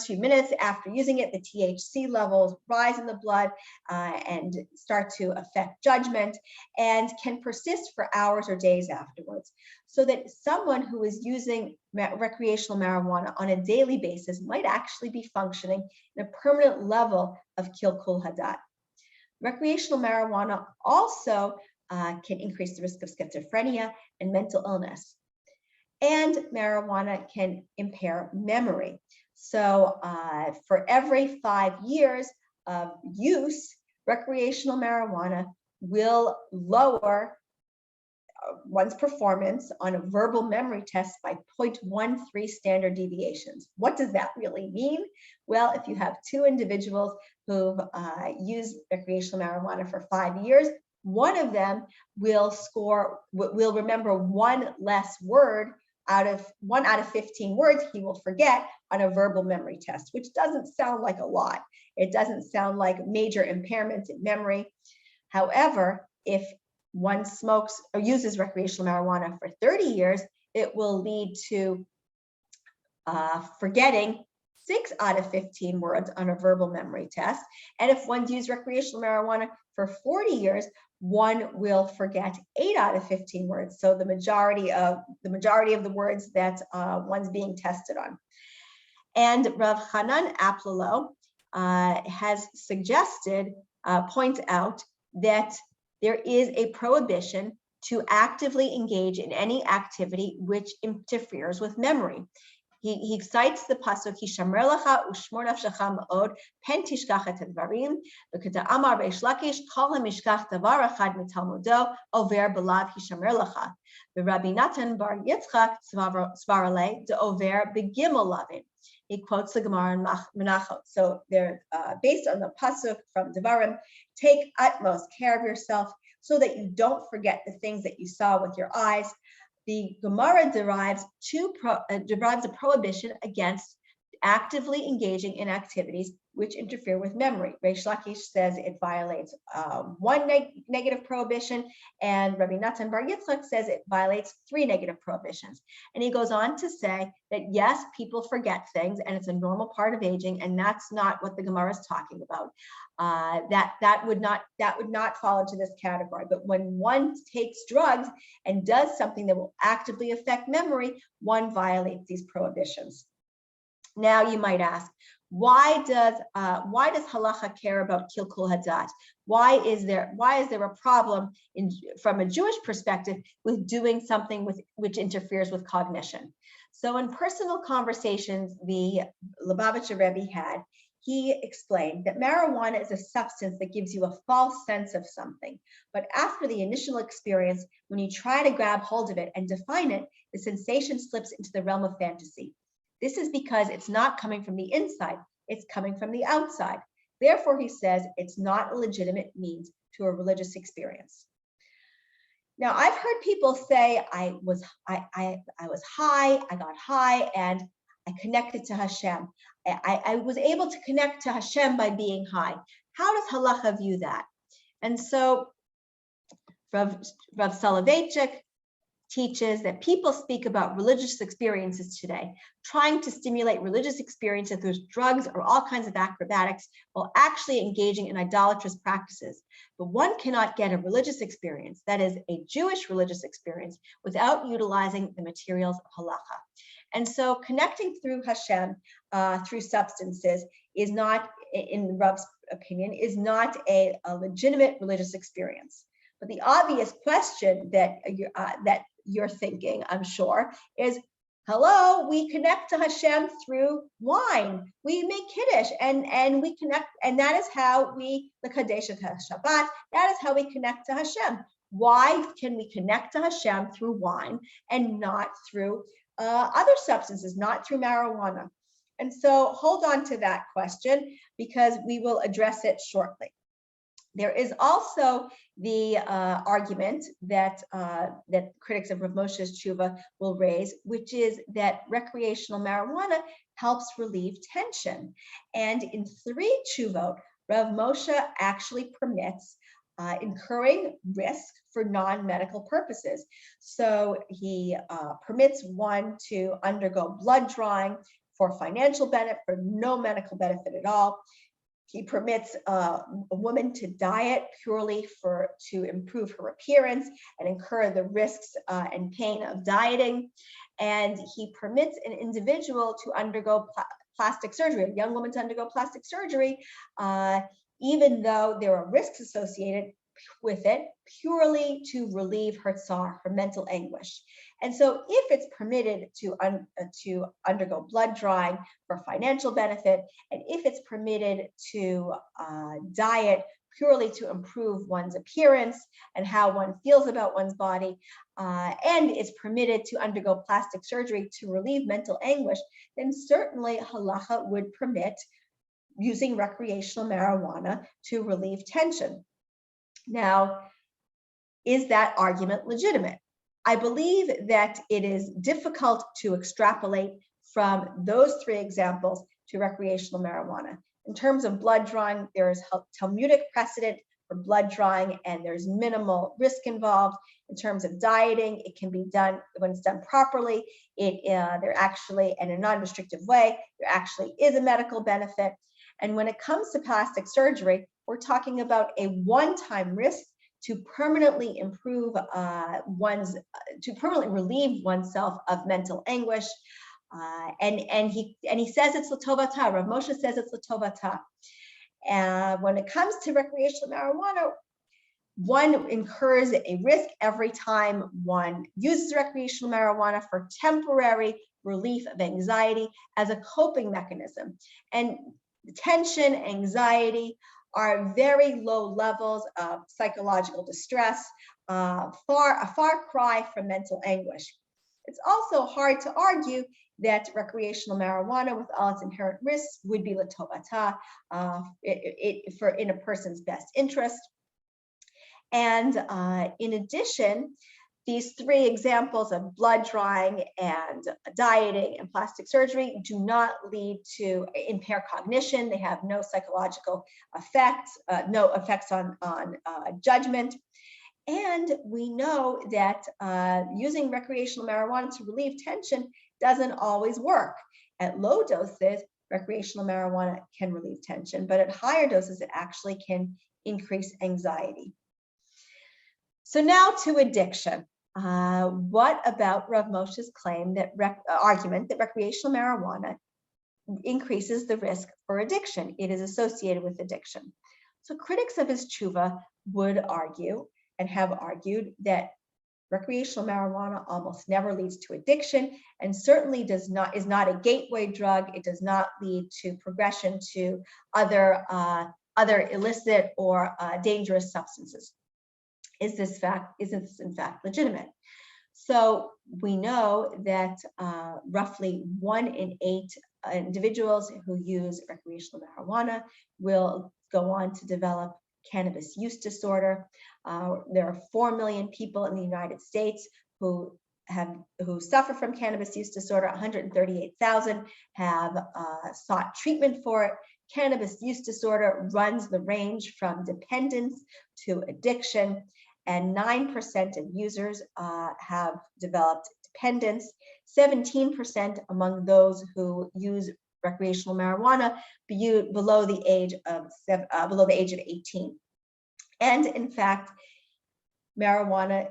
few minutes after using it, the THC levels rise in the blood and start to affect judgment, and can persist for hours or days afterwards. So that someone who is using recreational marijuana on a daily basis might actually be functioning in a permanent level of kilkul hadat. Recreational marijuana also can increase the risk of schizophrenia and mental illness. And marijuana can impair memory. So for every 5 years of use, recreational marijuana will lower one's performance on a verbal memory test by 0.13 standard deviations. What does that really mean? Well, if you have two individuals who've used recreational marijuana for 5 years, one of them will remember one less word out of 15 words he will forget on a verbal memory test, which doesn't sound like a lot. It doesn't sound like major impairments in memory. However, if one smokes or uses recreational marijuana for 30 years, it will lead to forgetting 6 out of 15 words on a verbal memory test. And if one's used recreational marijuana for 40 years, one will forget 8 out of 15 words. So the majority of the words that one's being tested on. And Rav Hanan Aplalo has suggested, points out that there is a prohibition to actively engage in any activity which interferes with memory. He cites the pasuk, "Hishamer lecha ushmor nafshecha ma'od, pen tishkach et hadvarim, v'keta amar Reish Lakish, kol hamishkach davar echad mitalmudo, over belav hishamer lecha. V'Rabbi Natan bar Yitzchak svarale de over begimel lavin." He quotes the Gemara in Menachot. So they're based on the pasuk from Devarim, take utmost care of yourself so that you don't forget the things that you saw with your eyes. The Gemara derives a prohibition against actively engaging in activities which interfere with memory. Reish Lakish says it violates one negative prohibition, and Rabbi Natan bar Yitzchak says it violates 3 negative prohibitions. And he goes on to say that yes, people forget things, and it's a normal part of aging, and that's not what the Gemara is talking about. That would not fall into this category. But when one takes drugs and does something that will actively affect memory, one violates these prohibitions. Now you might ask, Why does Halacha care about kilkul hadat? Why is there a problem from a Jewish perspective with doing something which interferes with cognition? So in personal conversations the Lubavitcher Rebbe had, he explained that marijuana is a substance that gives you a false sense of something. But after the initial experience, when you try to grab hold of it and define it, the sensation slips into the realm of fantasy. This is because it's not coming from the inside, it's coming from the outside. Therefore, he says it's not a legitimate means to a religious experience. Now, I've heard people say, I was high, I got high, and I connected to Hashem. I was able to connect to Hashem by being high. How does Halacha view that? And so Rav Soloveitchik teaches that people speak about religious experiences today, trying to stimulate religious experiences through drugs or all kinds of acrobatics while actually engaging in idolatrous practices. But one cannot get a religious experience, that is a Jewish religious experience, without utilizing the materials of Halacha. And so connecting through Hashem, through substances, is not, in Rav's opinion, is not a legitimate religious experience. But the obvious question that you're thinking, I'm sure, is, hello, we connect to Hashem through wine. We make Kiddush and we connect, and that is how we, the Kadesh Shabbat, that is how we connect to Hashem. Why can we connect to Hashem through wine and not through other substances, not through marijuana? And so hold on to that question because we will address it shortly. There is also the argument that critics of Rav Moshe's tshuva will raise, which is that recreational marijuana helps relieve tension. And in 3 tshuvot, Rav Moshe actually permits incurring risk for non-medical purposes. So he permits one to undergo blood drawing for financial benefit, for no medical benefit at all. He permits a woman to diet purely to improve her appearance and incur the risks and pain of dieting. And he permits an individual to undergo plastic surgery, a young woman to undergo plastic surgery, even though there are risks associated with it, purely to relieve her tsar, her mental anguish. And so if it's permitted to undergo blood drawing for financial benefit, and if it's permitted to diet purely to improve one's appearance and how one feels about one's body, and it's permitted to undergo plastic surgery to relieve mental anguish, then certainly Halacha would permit using recreational marijuana to relieve tension. Now, is that argument legitimate? I believe that it is difficult to extrapolate from those 3 examples to recreational marijuana. In terms of blood drawing, there is Talmudic precedent for blood drawing and there's minimal risk involved. In terms of dieting, it can be done when it's done properly. There actually, in a non-restrictive way, there actually is a medical benefit. And when it comes to plastic surgery, we're talking about a one-time risk to permanently improve to permanently relieve oneself of mental anguish. And he says it's l'tovata. Rav Moshe says it's l'tovata. When it comes to recreational marijuana, one incurs a risk every time one uses recreational marijuana for temporary relief of anxiety as a coping mechanism. And tension, anxiety are very low levels of psychological distress, a far cry from mental anguish. It's also hard to argue that recreational marijuana, with all its inherent risks, would be l'tovata, in a person's best interest. And in addition, these 3 examples of blood drawing and dieting and plastic surgery do not lead to impaired cognition. They have no psychological effects, no effects on judgment. And we know that using recreational marijuana to relieve tension doesn't always work. At low doses, recreational marijuana can relieve tension, but at higher doses, it actually can increase anxiety. So now to addiction. What about Rav Moshe's claim that argument that recreational marijuana increases the risk for addiction. It is associated with addiction. So critics of his tshuva would argue and have argued that recreational marijuana almost never leads to addiction, and certainly is not a gateway drug. It does not lead to progression to other illicit or dangerous substances. Is this in fact legitimate? So we know that roughly 1 in 8 individuals who use recreational marijuana will go on to develop cannabis use disorder. There are 4 million people in the United States who suffer from cannabis use disorder. 138,000 have sought treatment for it. Cannabis use disorder runs the range from dependence to addiction, and 9% of users have developed dependence. 17% among those who use recreational marijuana below the age of 18. And in fact, marijuana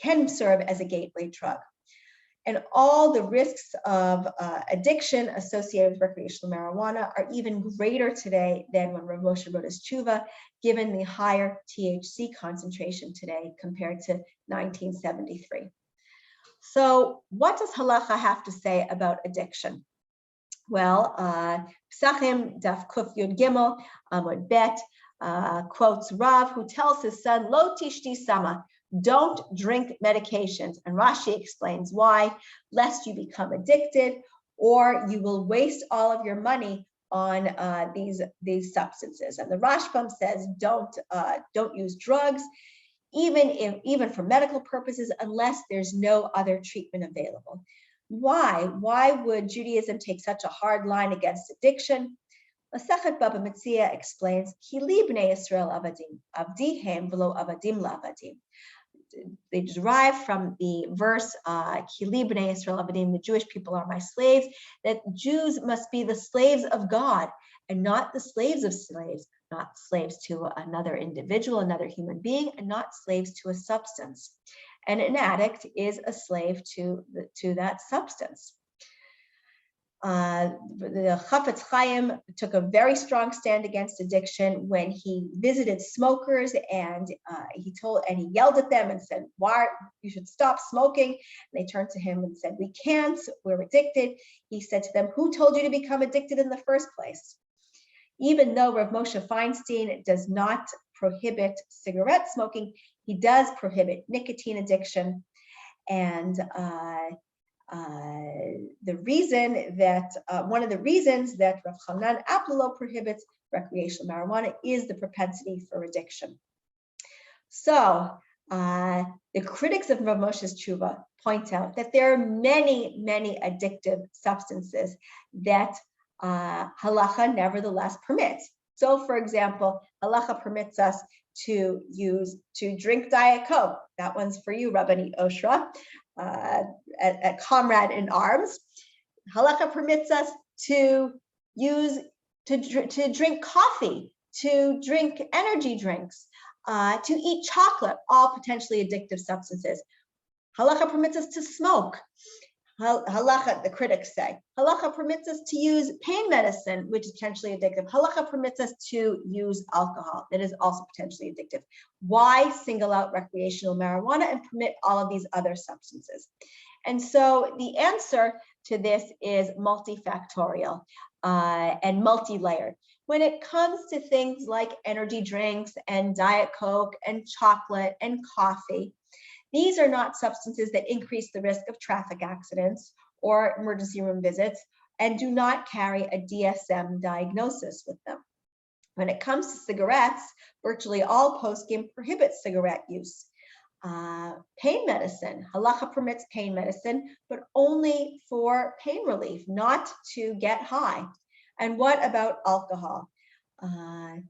can serve as a gateway drug. And all the risks of addiction associated with recreational marijuana are even greater today than when Rav Moshe wrote his tshuva, given the higher THC concentration today compared to 1973. So what does Halacha have to say about addiction? Well, Psachim Daf Kuf Yud Gimel Amud Bet quotes Rav, who tells his son, Lo tishti sama, don't drink medications. And Rashi explains why: lest you become addicted, or you will waste all of your money on these substances. And the Rashbam says, don't use drugs, even for medical purposes, unless there's no other treatment available. Why? Why would Judaism take such a hard line against addiction? Masechet Baba Metzia explains, Ki li bnei Yisrael avadim, avdihem v'lo avadim la'avadim. They derive from the verse, Ki li bnei Yisrael avadim, the Jewish people are my slaves, that Jews must be the slaves of God and not the slaves of slaves, not slaves to another individual, another human being, and not slaves to a substance. And an addict is a slave to that substance. The Chafetz Chaim took a very strong stand against addiction when he visited smokers, and he yelled at them and said, "Why you should stop smoking?" And they turned to him and said, "We can't, we're addicted." He said to them, "Who told you to become addicted in the first place?" Even though Rav Moshe Feinstein does not prohibit cigarette smoking, he does prohibit nicotine addiction. And one of the reasons that Rav Chanan Aplilo prohibits recreational marijuana is the propensity for addiction. So the critics of Rav Moshe's tshuva point out that there are many, many addictive substances that Halacha nevertheless permits. So, for example, Halacha permits us to drink Diet Coke. That one's for you, Rabbani Oshra, a comrade in arms. Halacha permits us to drink coffee, to drink energy drinks, to eat chocolate, all potentially addictive substances. Halacha permits us to smoke. Halacha, the critics say, Halacha permits us to use pain medicine, which is potentially addictive. Halacha permits us to use alcohol, that is also potentially addictive. Why single out recreational marijuana and permit all of these other substances? And so the answer to this is multifactorial and multi-layered. When it comes to things like energy drinks and Diet Coke and chocolate and coffee, these are not substances that increase the risk of traffic accidents or emergency room visits and do not carry a DSM diagnosis with them. When it comes to cigarettes, virtually all poskim prohibit cigarette use. Pain medicine, Halacha permits pain medicine, but only for pain relief, not to get high. And what about alcohol? Halacha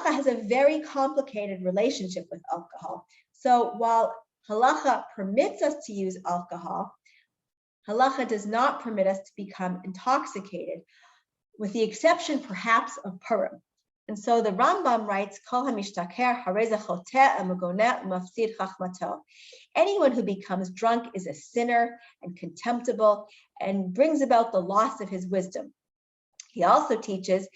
has a very complicated relationship with alcohol. So while Halacha permits us to use alcohol, Halacha does not permit us to become intoxicated, with the exception perhaps of Purim. And so the Rambam writes, Kol hamishtaker harei choteh umegoneh umafsid chachmato. Anyone who becomes drunk is a sinner and contemptible and brings about the loss of his wisdom. He also teaches,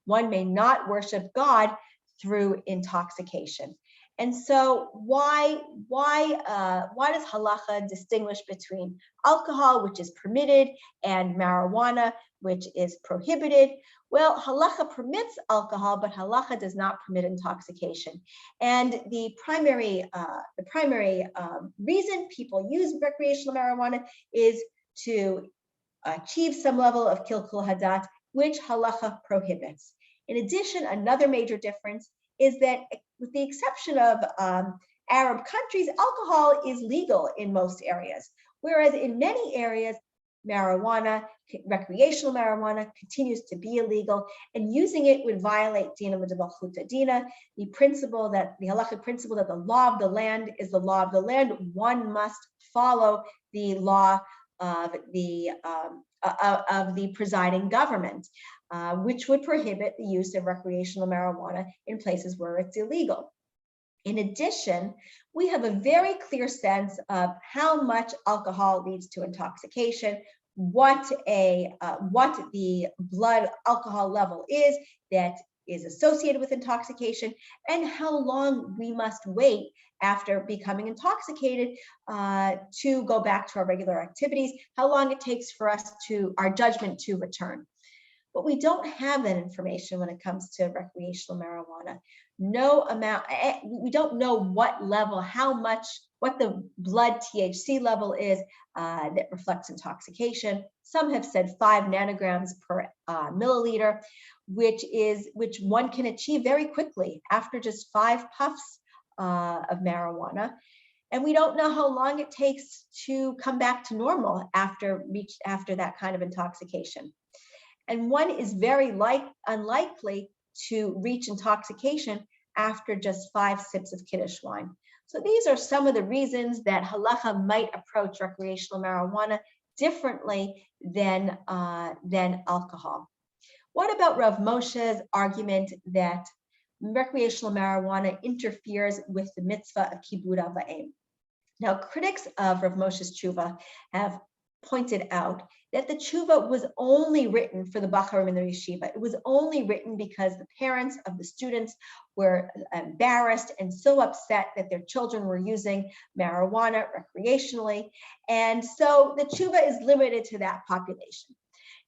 one may not worship God through intoxication. And so why does Halakha distinguish between alcohol, which is permitted, and marijuana, which is prohibited? Well, Halakha permits alcohol, but Halakha does not permit intoxication. And the primary reason people use recreational marijuana is to achieve some level of kilkul hadat, which Halakha prohibits. In addition, another major difference is that, with the exception of Arab countries, alcohol is legal in most areas, whereas in many areas, marijuana, recreational marijuana, continues to be illegal, and using it would violate dina m'debalchuta dina, the halakhic principle that the law of the land is the law of the land. One must follow the law of the presiding government, which would prohibit the use of recreational marijuana in places where it's illegal. In addition, we have a very clear sense of how much alcohol leads to intoxication, what the blood alcohol level is that is associated with intoxication, and how long we must wait after becoming intoxicated to go back to our regular activities, how long it takes for our judgment to return. But we don't have that information when it comes to recreational marijuana. We don't know what level, what the blood THC level is that reflects intoxication. Some have said 5 nanograms per milliliter, which one can achieve very quickly after just 5 puffs of marijuana. And we don't know how long it takes to come back to normal after that kind of intoxication. And one is very unlikely to reach intoxication after just 5 sips of Kiddush wine. So these are some of the reasons that Halakha might approach recreational marijuana differently than alcohol. What about Rav Moshe's argument that recreational marijuana interferes with the mitzvah of kibud av va'em? Now, critics of Rav Moshe's tshuva have pointed out that the tshuva was only written for the bacharim in the yeshiva. It was only written because the parents of the students were embarrassed and so upset that their children were using marijuana recreationally. And so the tshuva is limited to that population.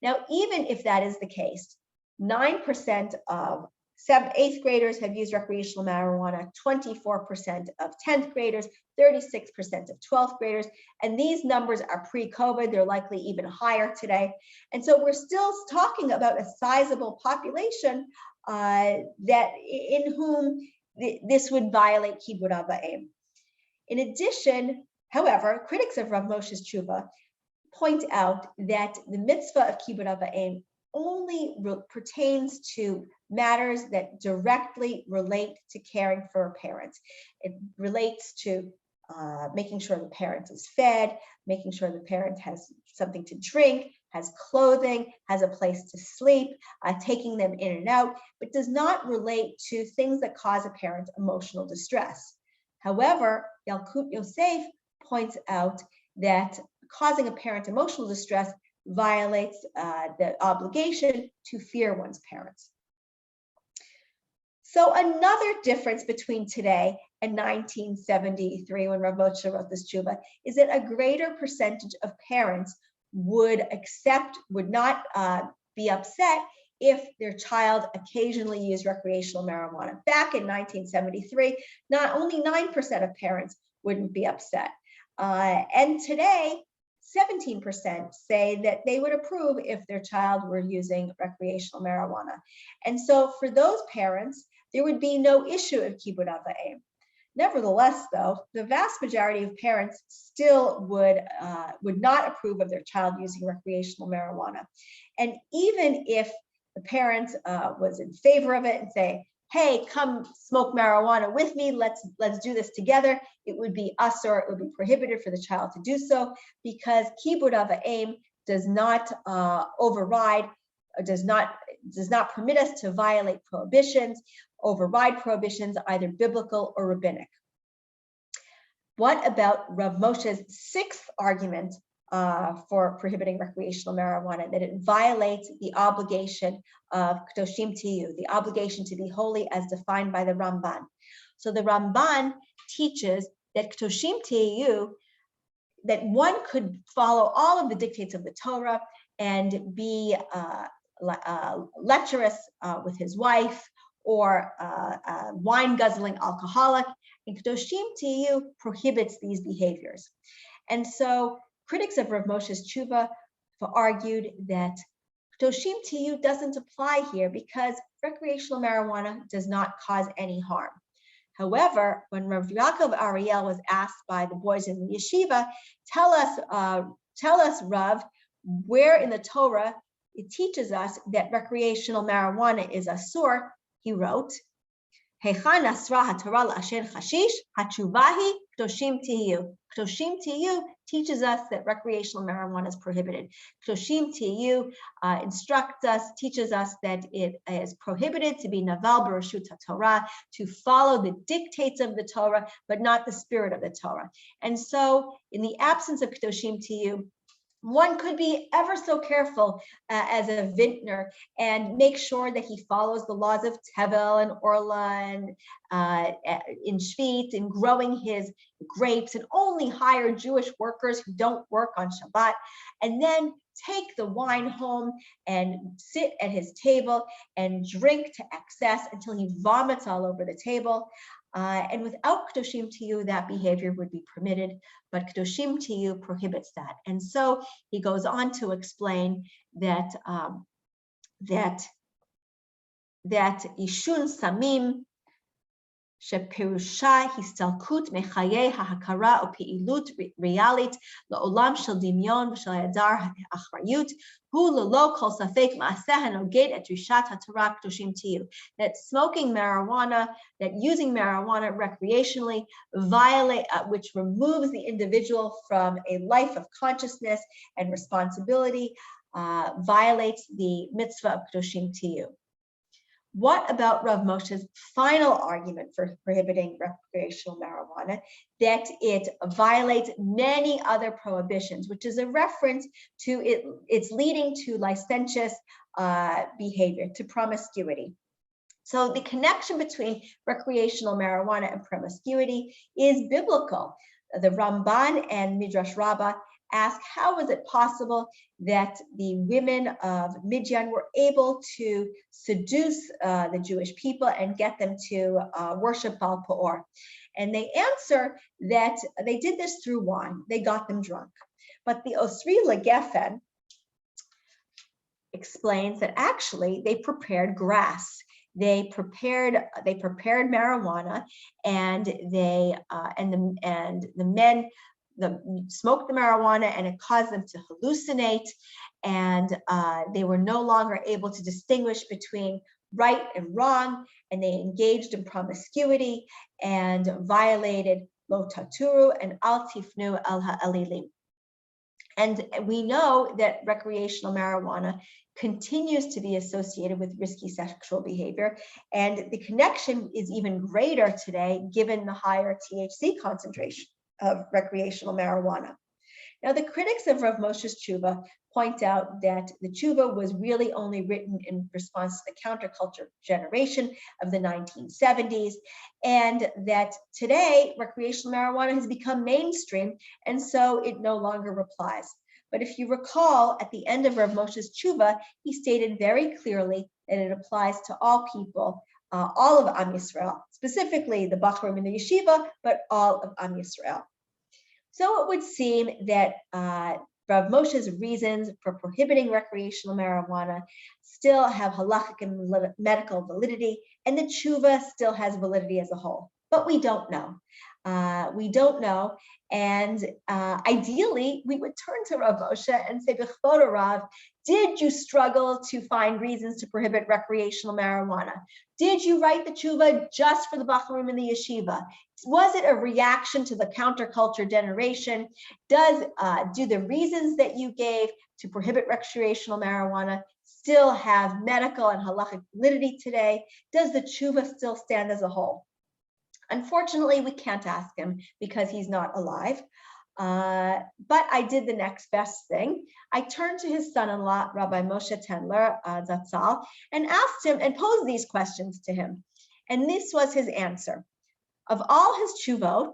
Now, even if that is the case, 9% of 8th graders have used recreational marijuana, 24% of 10th graders, 36% of 12th graders, and these numbers are pre-COVID. They're likely even higher today. And so we're still talking about a sizable population in whom this would violate kibud av va'em. In addition, however, critics of Rav Moshe's tshuva point out that the mitzvah of kibud av va'em only pertains to matters that directly relate to caring for a parent. It relates to making sure the parent is fed, making sure the parent has something to drink, has clothing, has a place to sleep, taking them in and out, but does not relate to things that cause a parent emotional distress. However, Yalkut Yosef points out that causing a parent emotional distress violates the obligation to fear one's parents. So another difference between today and 1973, when Rav Moshe wrote this tshuva, is that a greater percentage of parents would not be upset if their child occasionally used recreational marijuana. Back in 1973, not only 9% of parents wouldn't be upset. And today, 17% say that they would approve if their child were using recreational marijuana. And so for those parents, there would be no issue of kibud av va'em. Nevertheless, though, the vast majority of parents still would not approve of their child using recreational marijuana. And even if the parent was in favor of it and say, hey, come smoke marijuana with me, let's do this together, it would be asur, it would be prohibited for the child to do so, because kibud av va'em does not override, or does not permit us to violate prohibitions, override prohibitions, either biblical or rabbinic. What about Rav Moshe's sixth argument for prohibiting recreational marijuana, that it violates the obligation of Kedoshim Tiyu, the obligation to be holy as defined by the Ramban? So the Ramban teaches that Kedoshim Tiyu, that one could follow all of the dictates of the Torah and be lecherous with his wife, or wine guzzling alcoholic, and Kedoshim Tiyu prohibits these behaviors. And so critics of Rav Moshe's tshuva argued that Kedoshim Tiyu doesn't apply here because recreational marijuana does not cause any harm. However, when Rav Yaakov Ariel was asked by the boys in the yeshiva, tell us, Rav, where in the Torah it teaches us that recreational marijuana is asur, he wrote, Heicha nasra haTorah la'ashen chashish, hatshuvahi Kedoshim Tiyu. Kedoshim Tiyu teaches us that recreational marijuana is prohibited. Kedoshim Tiyu instructs us, teaches us that it is prohibited to be naval b'reshut haTorah, to follow the dictates of the Torah, but not the spirit of the Torah. And so, in the absence of Kedoshim Tiyu, one could be ever so careful as a vintner and make sure that he follows the laws of Tevel and Orla and in Shvit, and growing his grapes, and only hire Jewish workers who don't work on Shabbat, and then take the wine home and sit at his table and drink to excess until he vomits all over the table. And without Kedoshim Tiyu, that behavior would be permitted, but Kedoshim Tiyu prohibits that. And so he goes on to explain that Ishun Samim שפירושה הסתלקות מחיי ההכרה או פעילות ריאלית לעולם של דמיון ושל היעדר האחריות, הוא ללא כל ספק מעשה הנוגד את דרישת התורה קדושים תהיו. That smoking marijuana, that using marijuana recreationally which removes the individual from a life of consciousness and responsibility, violates the mitzvah of Kedoshim Tiyu. What about Rav Moshe's final argument for prohibiting recreational marijuana, that it violates many other prohibitions, which is a reference to it's leading to licentious behavior, to promiscuity. So the connection between recreational marijuana and promiscuity is biblical. The Ramban and Midrash Rabbah ask, how is it possible that the women of Midian were able to seduce the Jewish people and get them to worship Baal Peor? And they answer that they did this through wine. They got them drunk. But the Osri Legefen explains that actually they prepared grass. They prepared marijuana, and the men smoked the marijuana, and it caused them to hallucinate, and they were no longer able to distinguish between right and wrong, and they engaged in promiscuity and violated lo taturu and al tifnu al ha'elilim. And we know that recreational marijuana continues to be associated with risky sexual behavior, and the connection is even greater today given the higher THC concentration of recreational marijuana. Now, the critics of Rav Moshe's tshuva point out that the tshuva was really only written in response to the counterculture generation of the 1970s, and that today recreational marijuana has become mainstream, and so it no longer applies. But if you recall, at the end of Rav Moshe's tshuva, he stated very clearly that it applies to all people, all of Am Yisrael, specifically the Bachrim in the yeshiva, but all of Am Yisrael. So it would seem that Rav Moshe's reasons for prohibiting recreational marijuana still have halachic and medical validity, and the tshuva still has validity as a whole. But we don't know. And ideally, we would turn to Rav Moshe and say, B'chvod Rav, Did you struggle to find reasons to prohibit recreational marijuana? Did you write the tshuva just for the bachurim in the yeshiva? Was it a reaction to the counterculture generation? Do the reasons that you gave to prohibit recreational marijuana still have medical and halachic validity today? Does the tshuva still stand as a whole? Unfortunately, we can't ask him because he's not alive. But I did the next best thing. I turned to his son-in-law, Rabbi Moshe Tendler, Zatzal, and asked him and posed these questions to him. And this was his answer. Of all his tshuvot,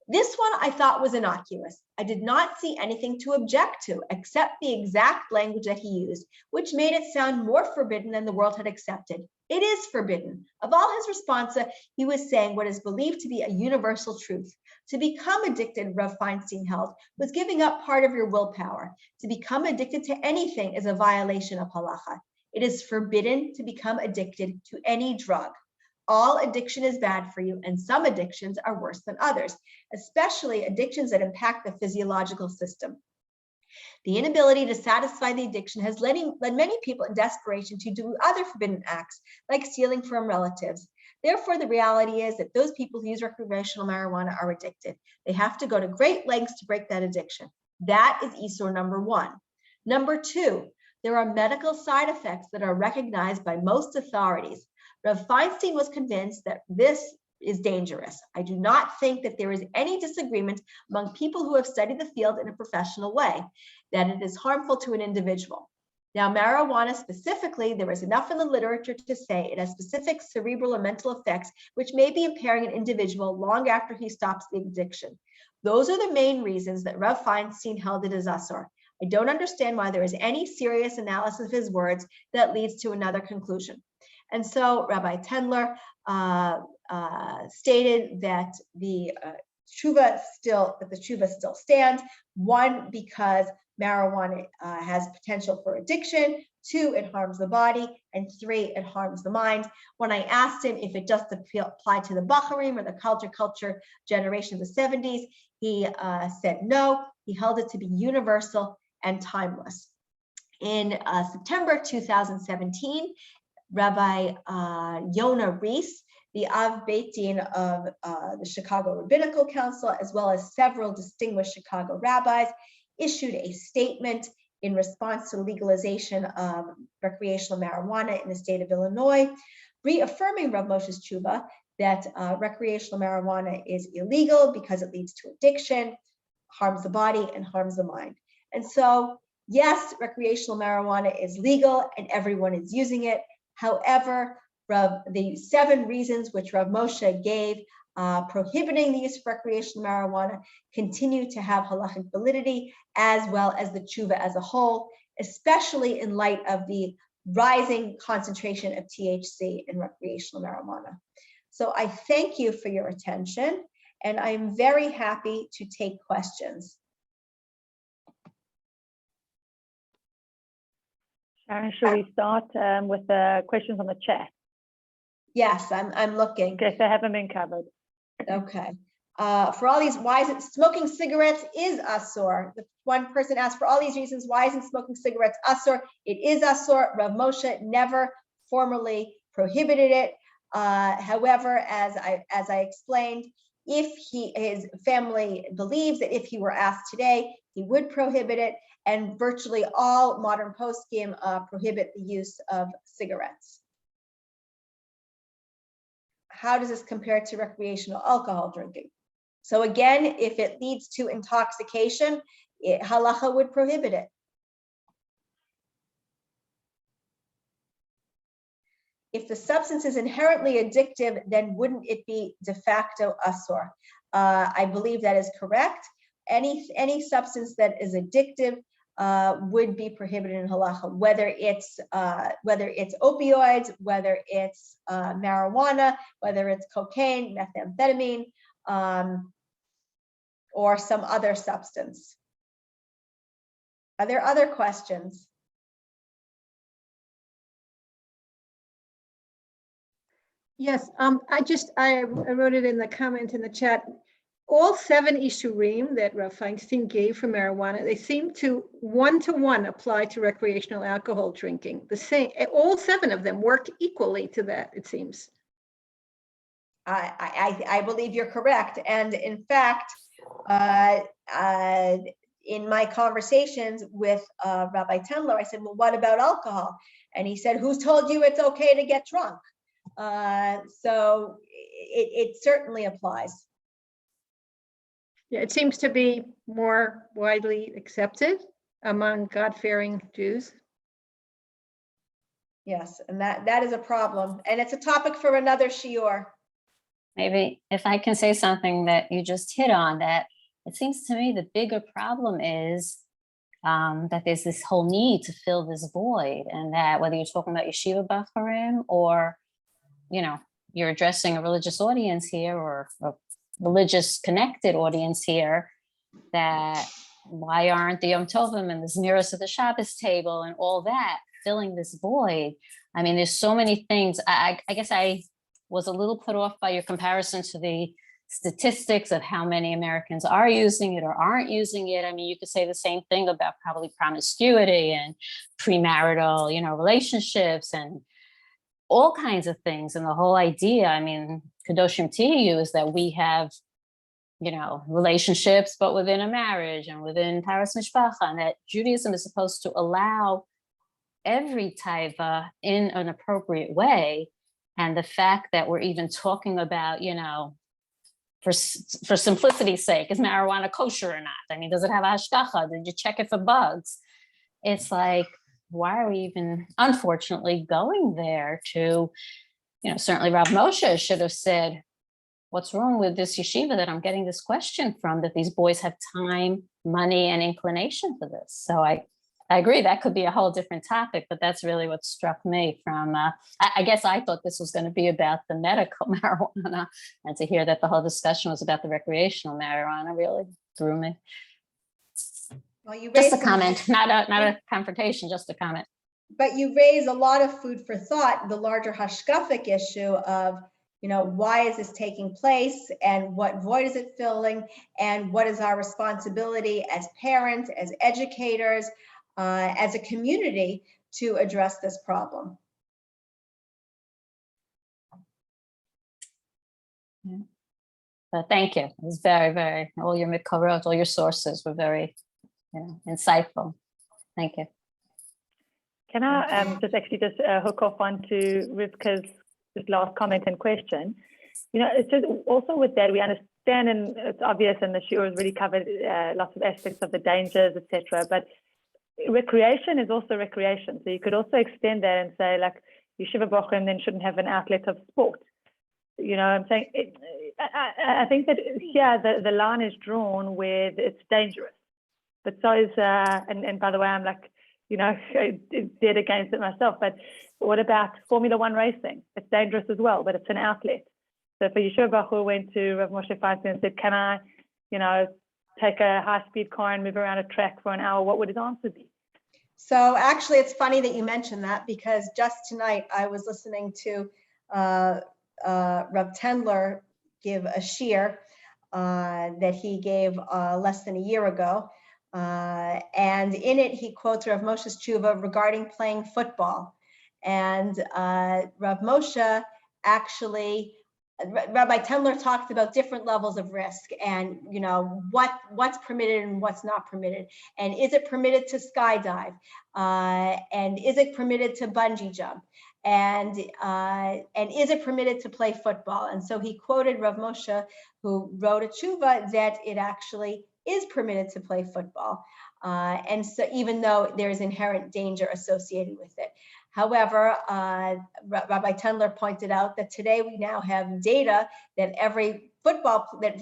this one I thought was innocuous. I did not see anything to object to except the exact language that he used, which made it sound more forbidden than the world had accepted. It is forbidden. Of all his responses, he was saying what is believed to be a universal truth. To become addicted, Rav Feinstein held, was giving up part of your willpower. To become addicted to anything is a violation of halacha. It is forbidden to become addicted to any drug. All addiction is bad for you, and some addictions are worse than others, especially addictions that impact the physiological system. The inability to satisfy the addiction has led many people in desperation to do other forbidden acts, like stealing from relatives. Therefore, the reality is that those people who use recreational marijuana are addicted. They have to go to great lengths to break that addiction. That is Isur number one. Number two, there are medical side effects that are recognized by most authorities. Rav Feinstein was convinced that this is dangerous. I do not think that there is any disagreement among people who have studied the field in a professional way that it is harmful to an individual. Now, marijuana specifically, there is enough in the literature to say it has specific cerebral or mental effects which may be impairing an individual long after he stops the addiction. Those are the main reasons that Rav Feinstein held it as asur. I don't understand why there is any serious analysis of his words that leads to another conclusion. And so Rabbi Tendler stated that the tshuva still stands. One, because marijuana has potential for addiction. Two, it harms the body. And three, it harms the mind. When I asked him if it just applied to the bachurim or the culture generation of the 70s, he said no. He held it to be universal and timeless. In September 2017, Rabbi Yonah Reese, the Av Beit Din of the Chicago Rabbinical Council, as well as several distinguished Chicago rabbis, issued a statement in response to the legalization of recreational marijuana in the state of Illinois, reaffirming Rav Moshe's tshuva that recreational marijuana is illegal because it leads to addiction, harms the body, and harms the mind. And so, yes, recreational marijuana is legal and everyone is using it. However, the 7 reasons which Rav Moshe gave prohibiting the use of recreational marijuana continue to have halachic validity, as well as the tshuva as a whole, especially in light of the rising concentration of THC in recreational marijuana. So I thank you for your attention, and I'm very happy to take questions.
Sharon, should we start with the questions on the chat?
Yes, I'm looking.
Okay, so haven't been covered.
Okay. For all these, why isn't smoking cigarettes is asur? The one person asked, for all these reasons, why isn't smoking cigarettes asur? It is asur. Rav Moshe never formally prohibited it. However, as I explained, if his family believes that if he were asked today, he would prohibit it, and virtually all modern poskim prohibit the use of cigarettes. How does this compare to recreational alcohol drinking? So again, if it leads to intoxication, Halacha would prohibit it. If the substance is inherently addictive, then wouldn't it be de facto asur? I believe that is correct. Any substance that is addictive would be prohibited in halacha, whether it's opioids, whether it's marijuana, whether it's cocaine, methamphetamine, or some other substance. Are there other questions?
Yes, I wrote it in the comment in the chat. all 7 isurim that Rav Feinstein gave for marijuana, they seem to one-to-one apply to recreational alcohol drinking. The same, all 7 of them work equally to that, it seems.
I believe you're correct. And in fact, in my conversations with Rabbi Tendler, I said, well, what about alcohol? And he said, who's told you it's okay to get drunk? So it certainly applies.
Yeah, it seems to be more widely accepted among God-fearing Jews.
Yes, and that is a problem. And it's a topic for another shiur.
Maybe if I can say something that you just hit on, that it seems to me the bigger problem is that there's this whole need to fill this void, and that whether you're talking about yeshiva bacharim or, you're addressing a religious audience here or a religious connected audience here, that why aren't the Yom Tovim and the Zmiros of the Shabbos table and all that filling this void? I mean, there's so many things. I guess I was a little put off by your comparison to the statistics of how many Americans are using it or aren't using it. I mean, you could say the same thing about probably promiscuity and premarital, relationships and all kinds of things. And the whole idea, I mean, Kedoshim Tihiyu is that we have, relationships, but within a marriage and within Paras Mishpacha, and that Judaism is supposed to allow every taiva in an appropriate way. And the fact that we're even talking about, for simplicity's sake, is marijuana kosher or not? I mean, does it have a hashgacha? Did you check it for bugs? It's like, why are we even, unfortunately, going there to, certainly Rav Moshe should have said, what's wrong with this yeshiva that I'm getting this question from, that these boys have time, money, and inclination for this? So I agree, that could be a whole different topic, but that's really what struck me from, I guess I thought this was going to be about the medical marijuana, and to hear that the whole discussion was about the recreational marijuana really threw me.
Well, you
just a comment, not a confrontation, just a comment.
But you raise a lot of food for thought, the larger hashkafic issue of, why is this taking place and what void is it filling, and what is our responsibility as parents, as educators, as a community to address this problem.
Yeah. But thank you. It was very, very, all your mikorot, all your sources were very insightful. Thank you.
Can I just hook off onto Rivka's last comment and question? It's just also with that, we understand, and it's obvious, and the shiur has really covered lots of aspects of the dangers, etc. But recreation is also recreation. So you could also extend that and say, like, yeshiva bochum then shouldn't have an outlet of sport. I'm saying, I think that here the line is drawn where it's dangerous. But so is, and by the way, I'm like, dead against it myself. But what about Formula One racing? It's dangerous as well, but it's an outlet. So for Yeshua Bachur went to Rav Moshe Feinstein and said, can I, take a high-speed car and move around a track for an hour? What would his answer be?
So actually, it's funny that you mentioned that, because just tonight I was listening to Rav Tendler give a shiur that he gave less than a year ago. And in it, he quotes Rav Moshe's tshuva regarding playing football. And Rav Moshe actually, Rabbi Tendler talked about different levels of risk and, what's permitted and what's not permitted. And is it permitted to skydive? And is it permitted to bungee jump? And is it permitted to play football? And so he quoted Rav Moshe, who wrote a tshuva that it actually is permitted to play football. And so even though there's inherent danger associated with it. However, Rabbi Tendler pointed out that today we now have data that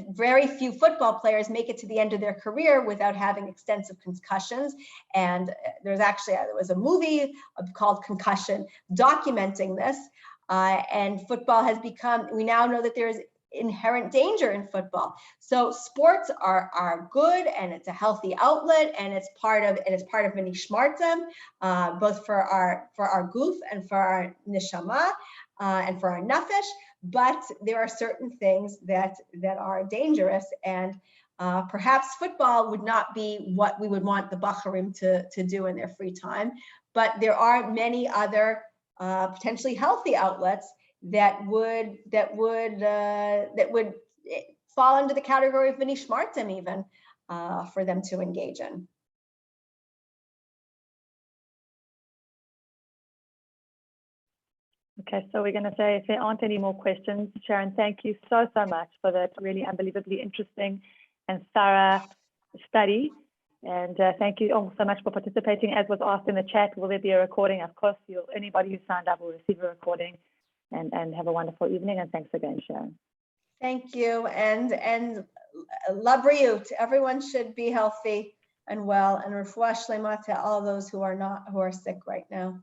very few football players make it to the end of their career without having extensive concussions. And there was a movie called Concussion documenting this. And football has become, we now know that there's inherent danger in football. So sports are good, and it's a healthy outlet, and it's part of Mini Shmartem, both for our goof and for our neshama. and for our nefesh, but there are certain things that are dangerous, and perhaps football would not be what we would want the bacharim to do in their free time, but there are many other potentially healthy outlets that would fall under the category of v'nishmartem even for them to engage in.
Okay, so we're going to say if there aren't any more questions, Sharon, thank you so much for that really unbelievably interesting and thorough study. And thank you all so much for participating. As was asked in the chat, will there be a recording? Of course, anybody who signed up will receive a recording. And have a wonderful evening. And thanks again, Sharon.
Thank you. And labriut. Everyone should be healthy and well. And refuah shlema to all those who are sick right now.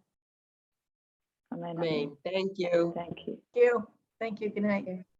Amen.
Amen. Thank you.
Thank you.
Thank you. Thank you. Good night.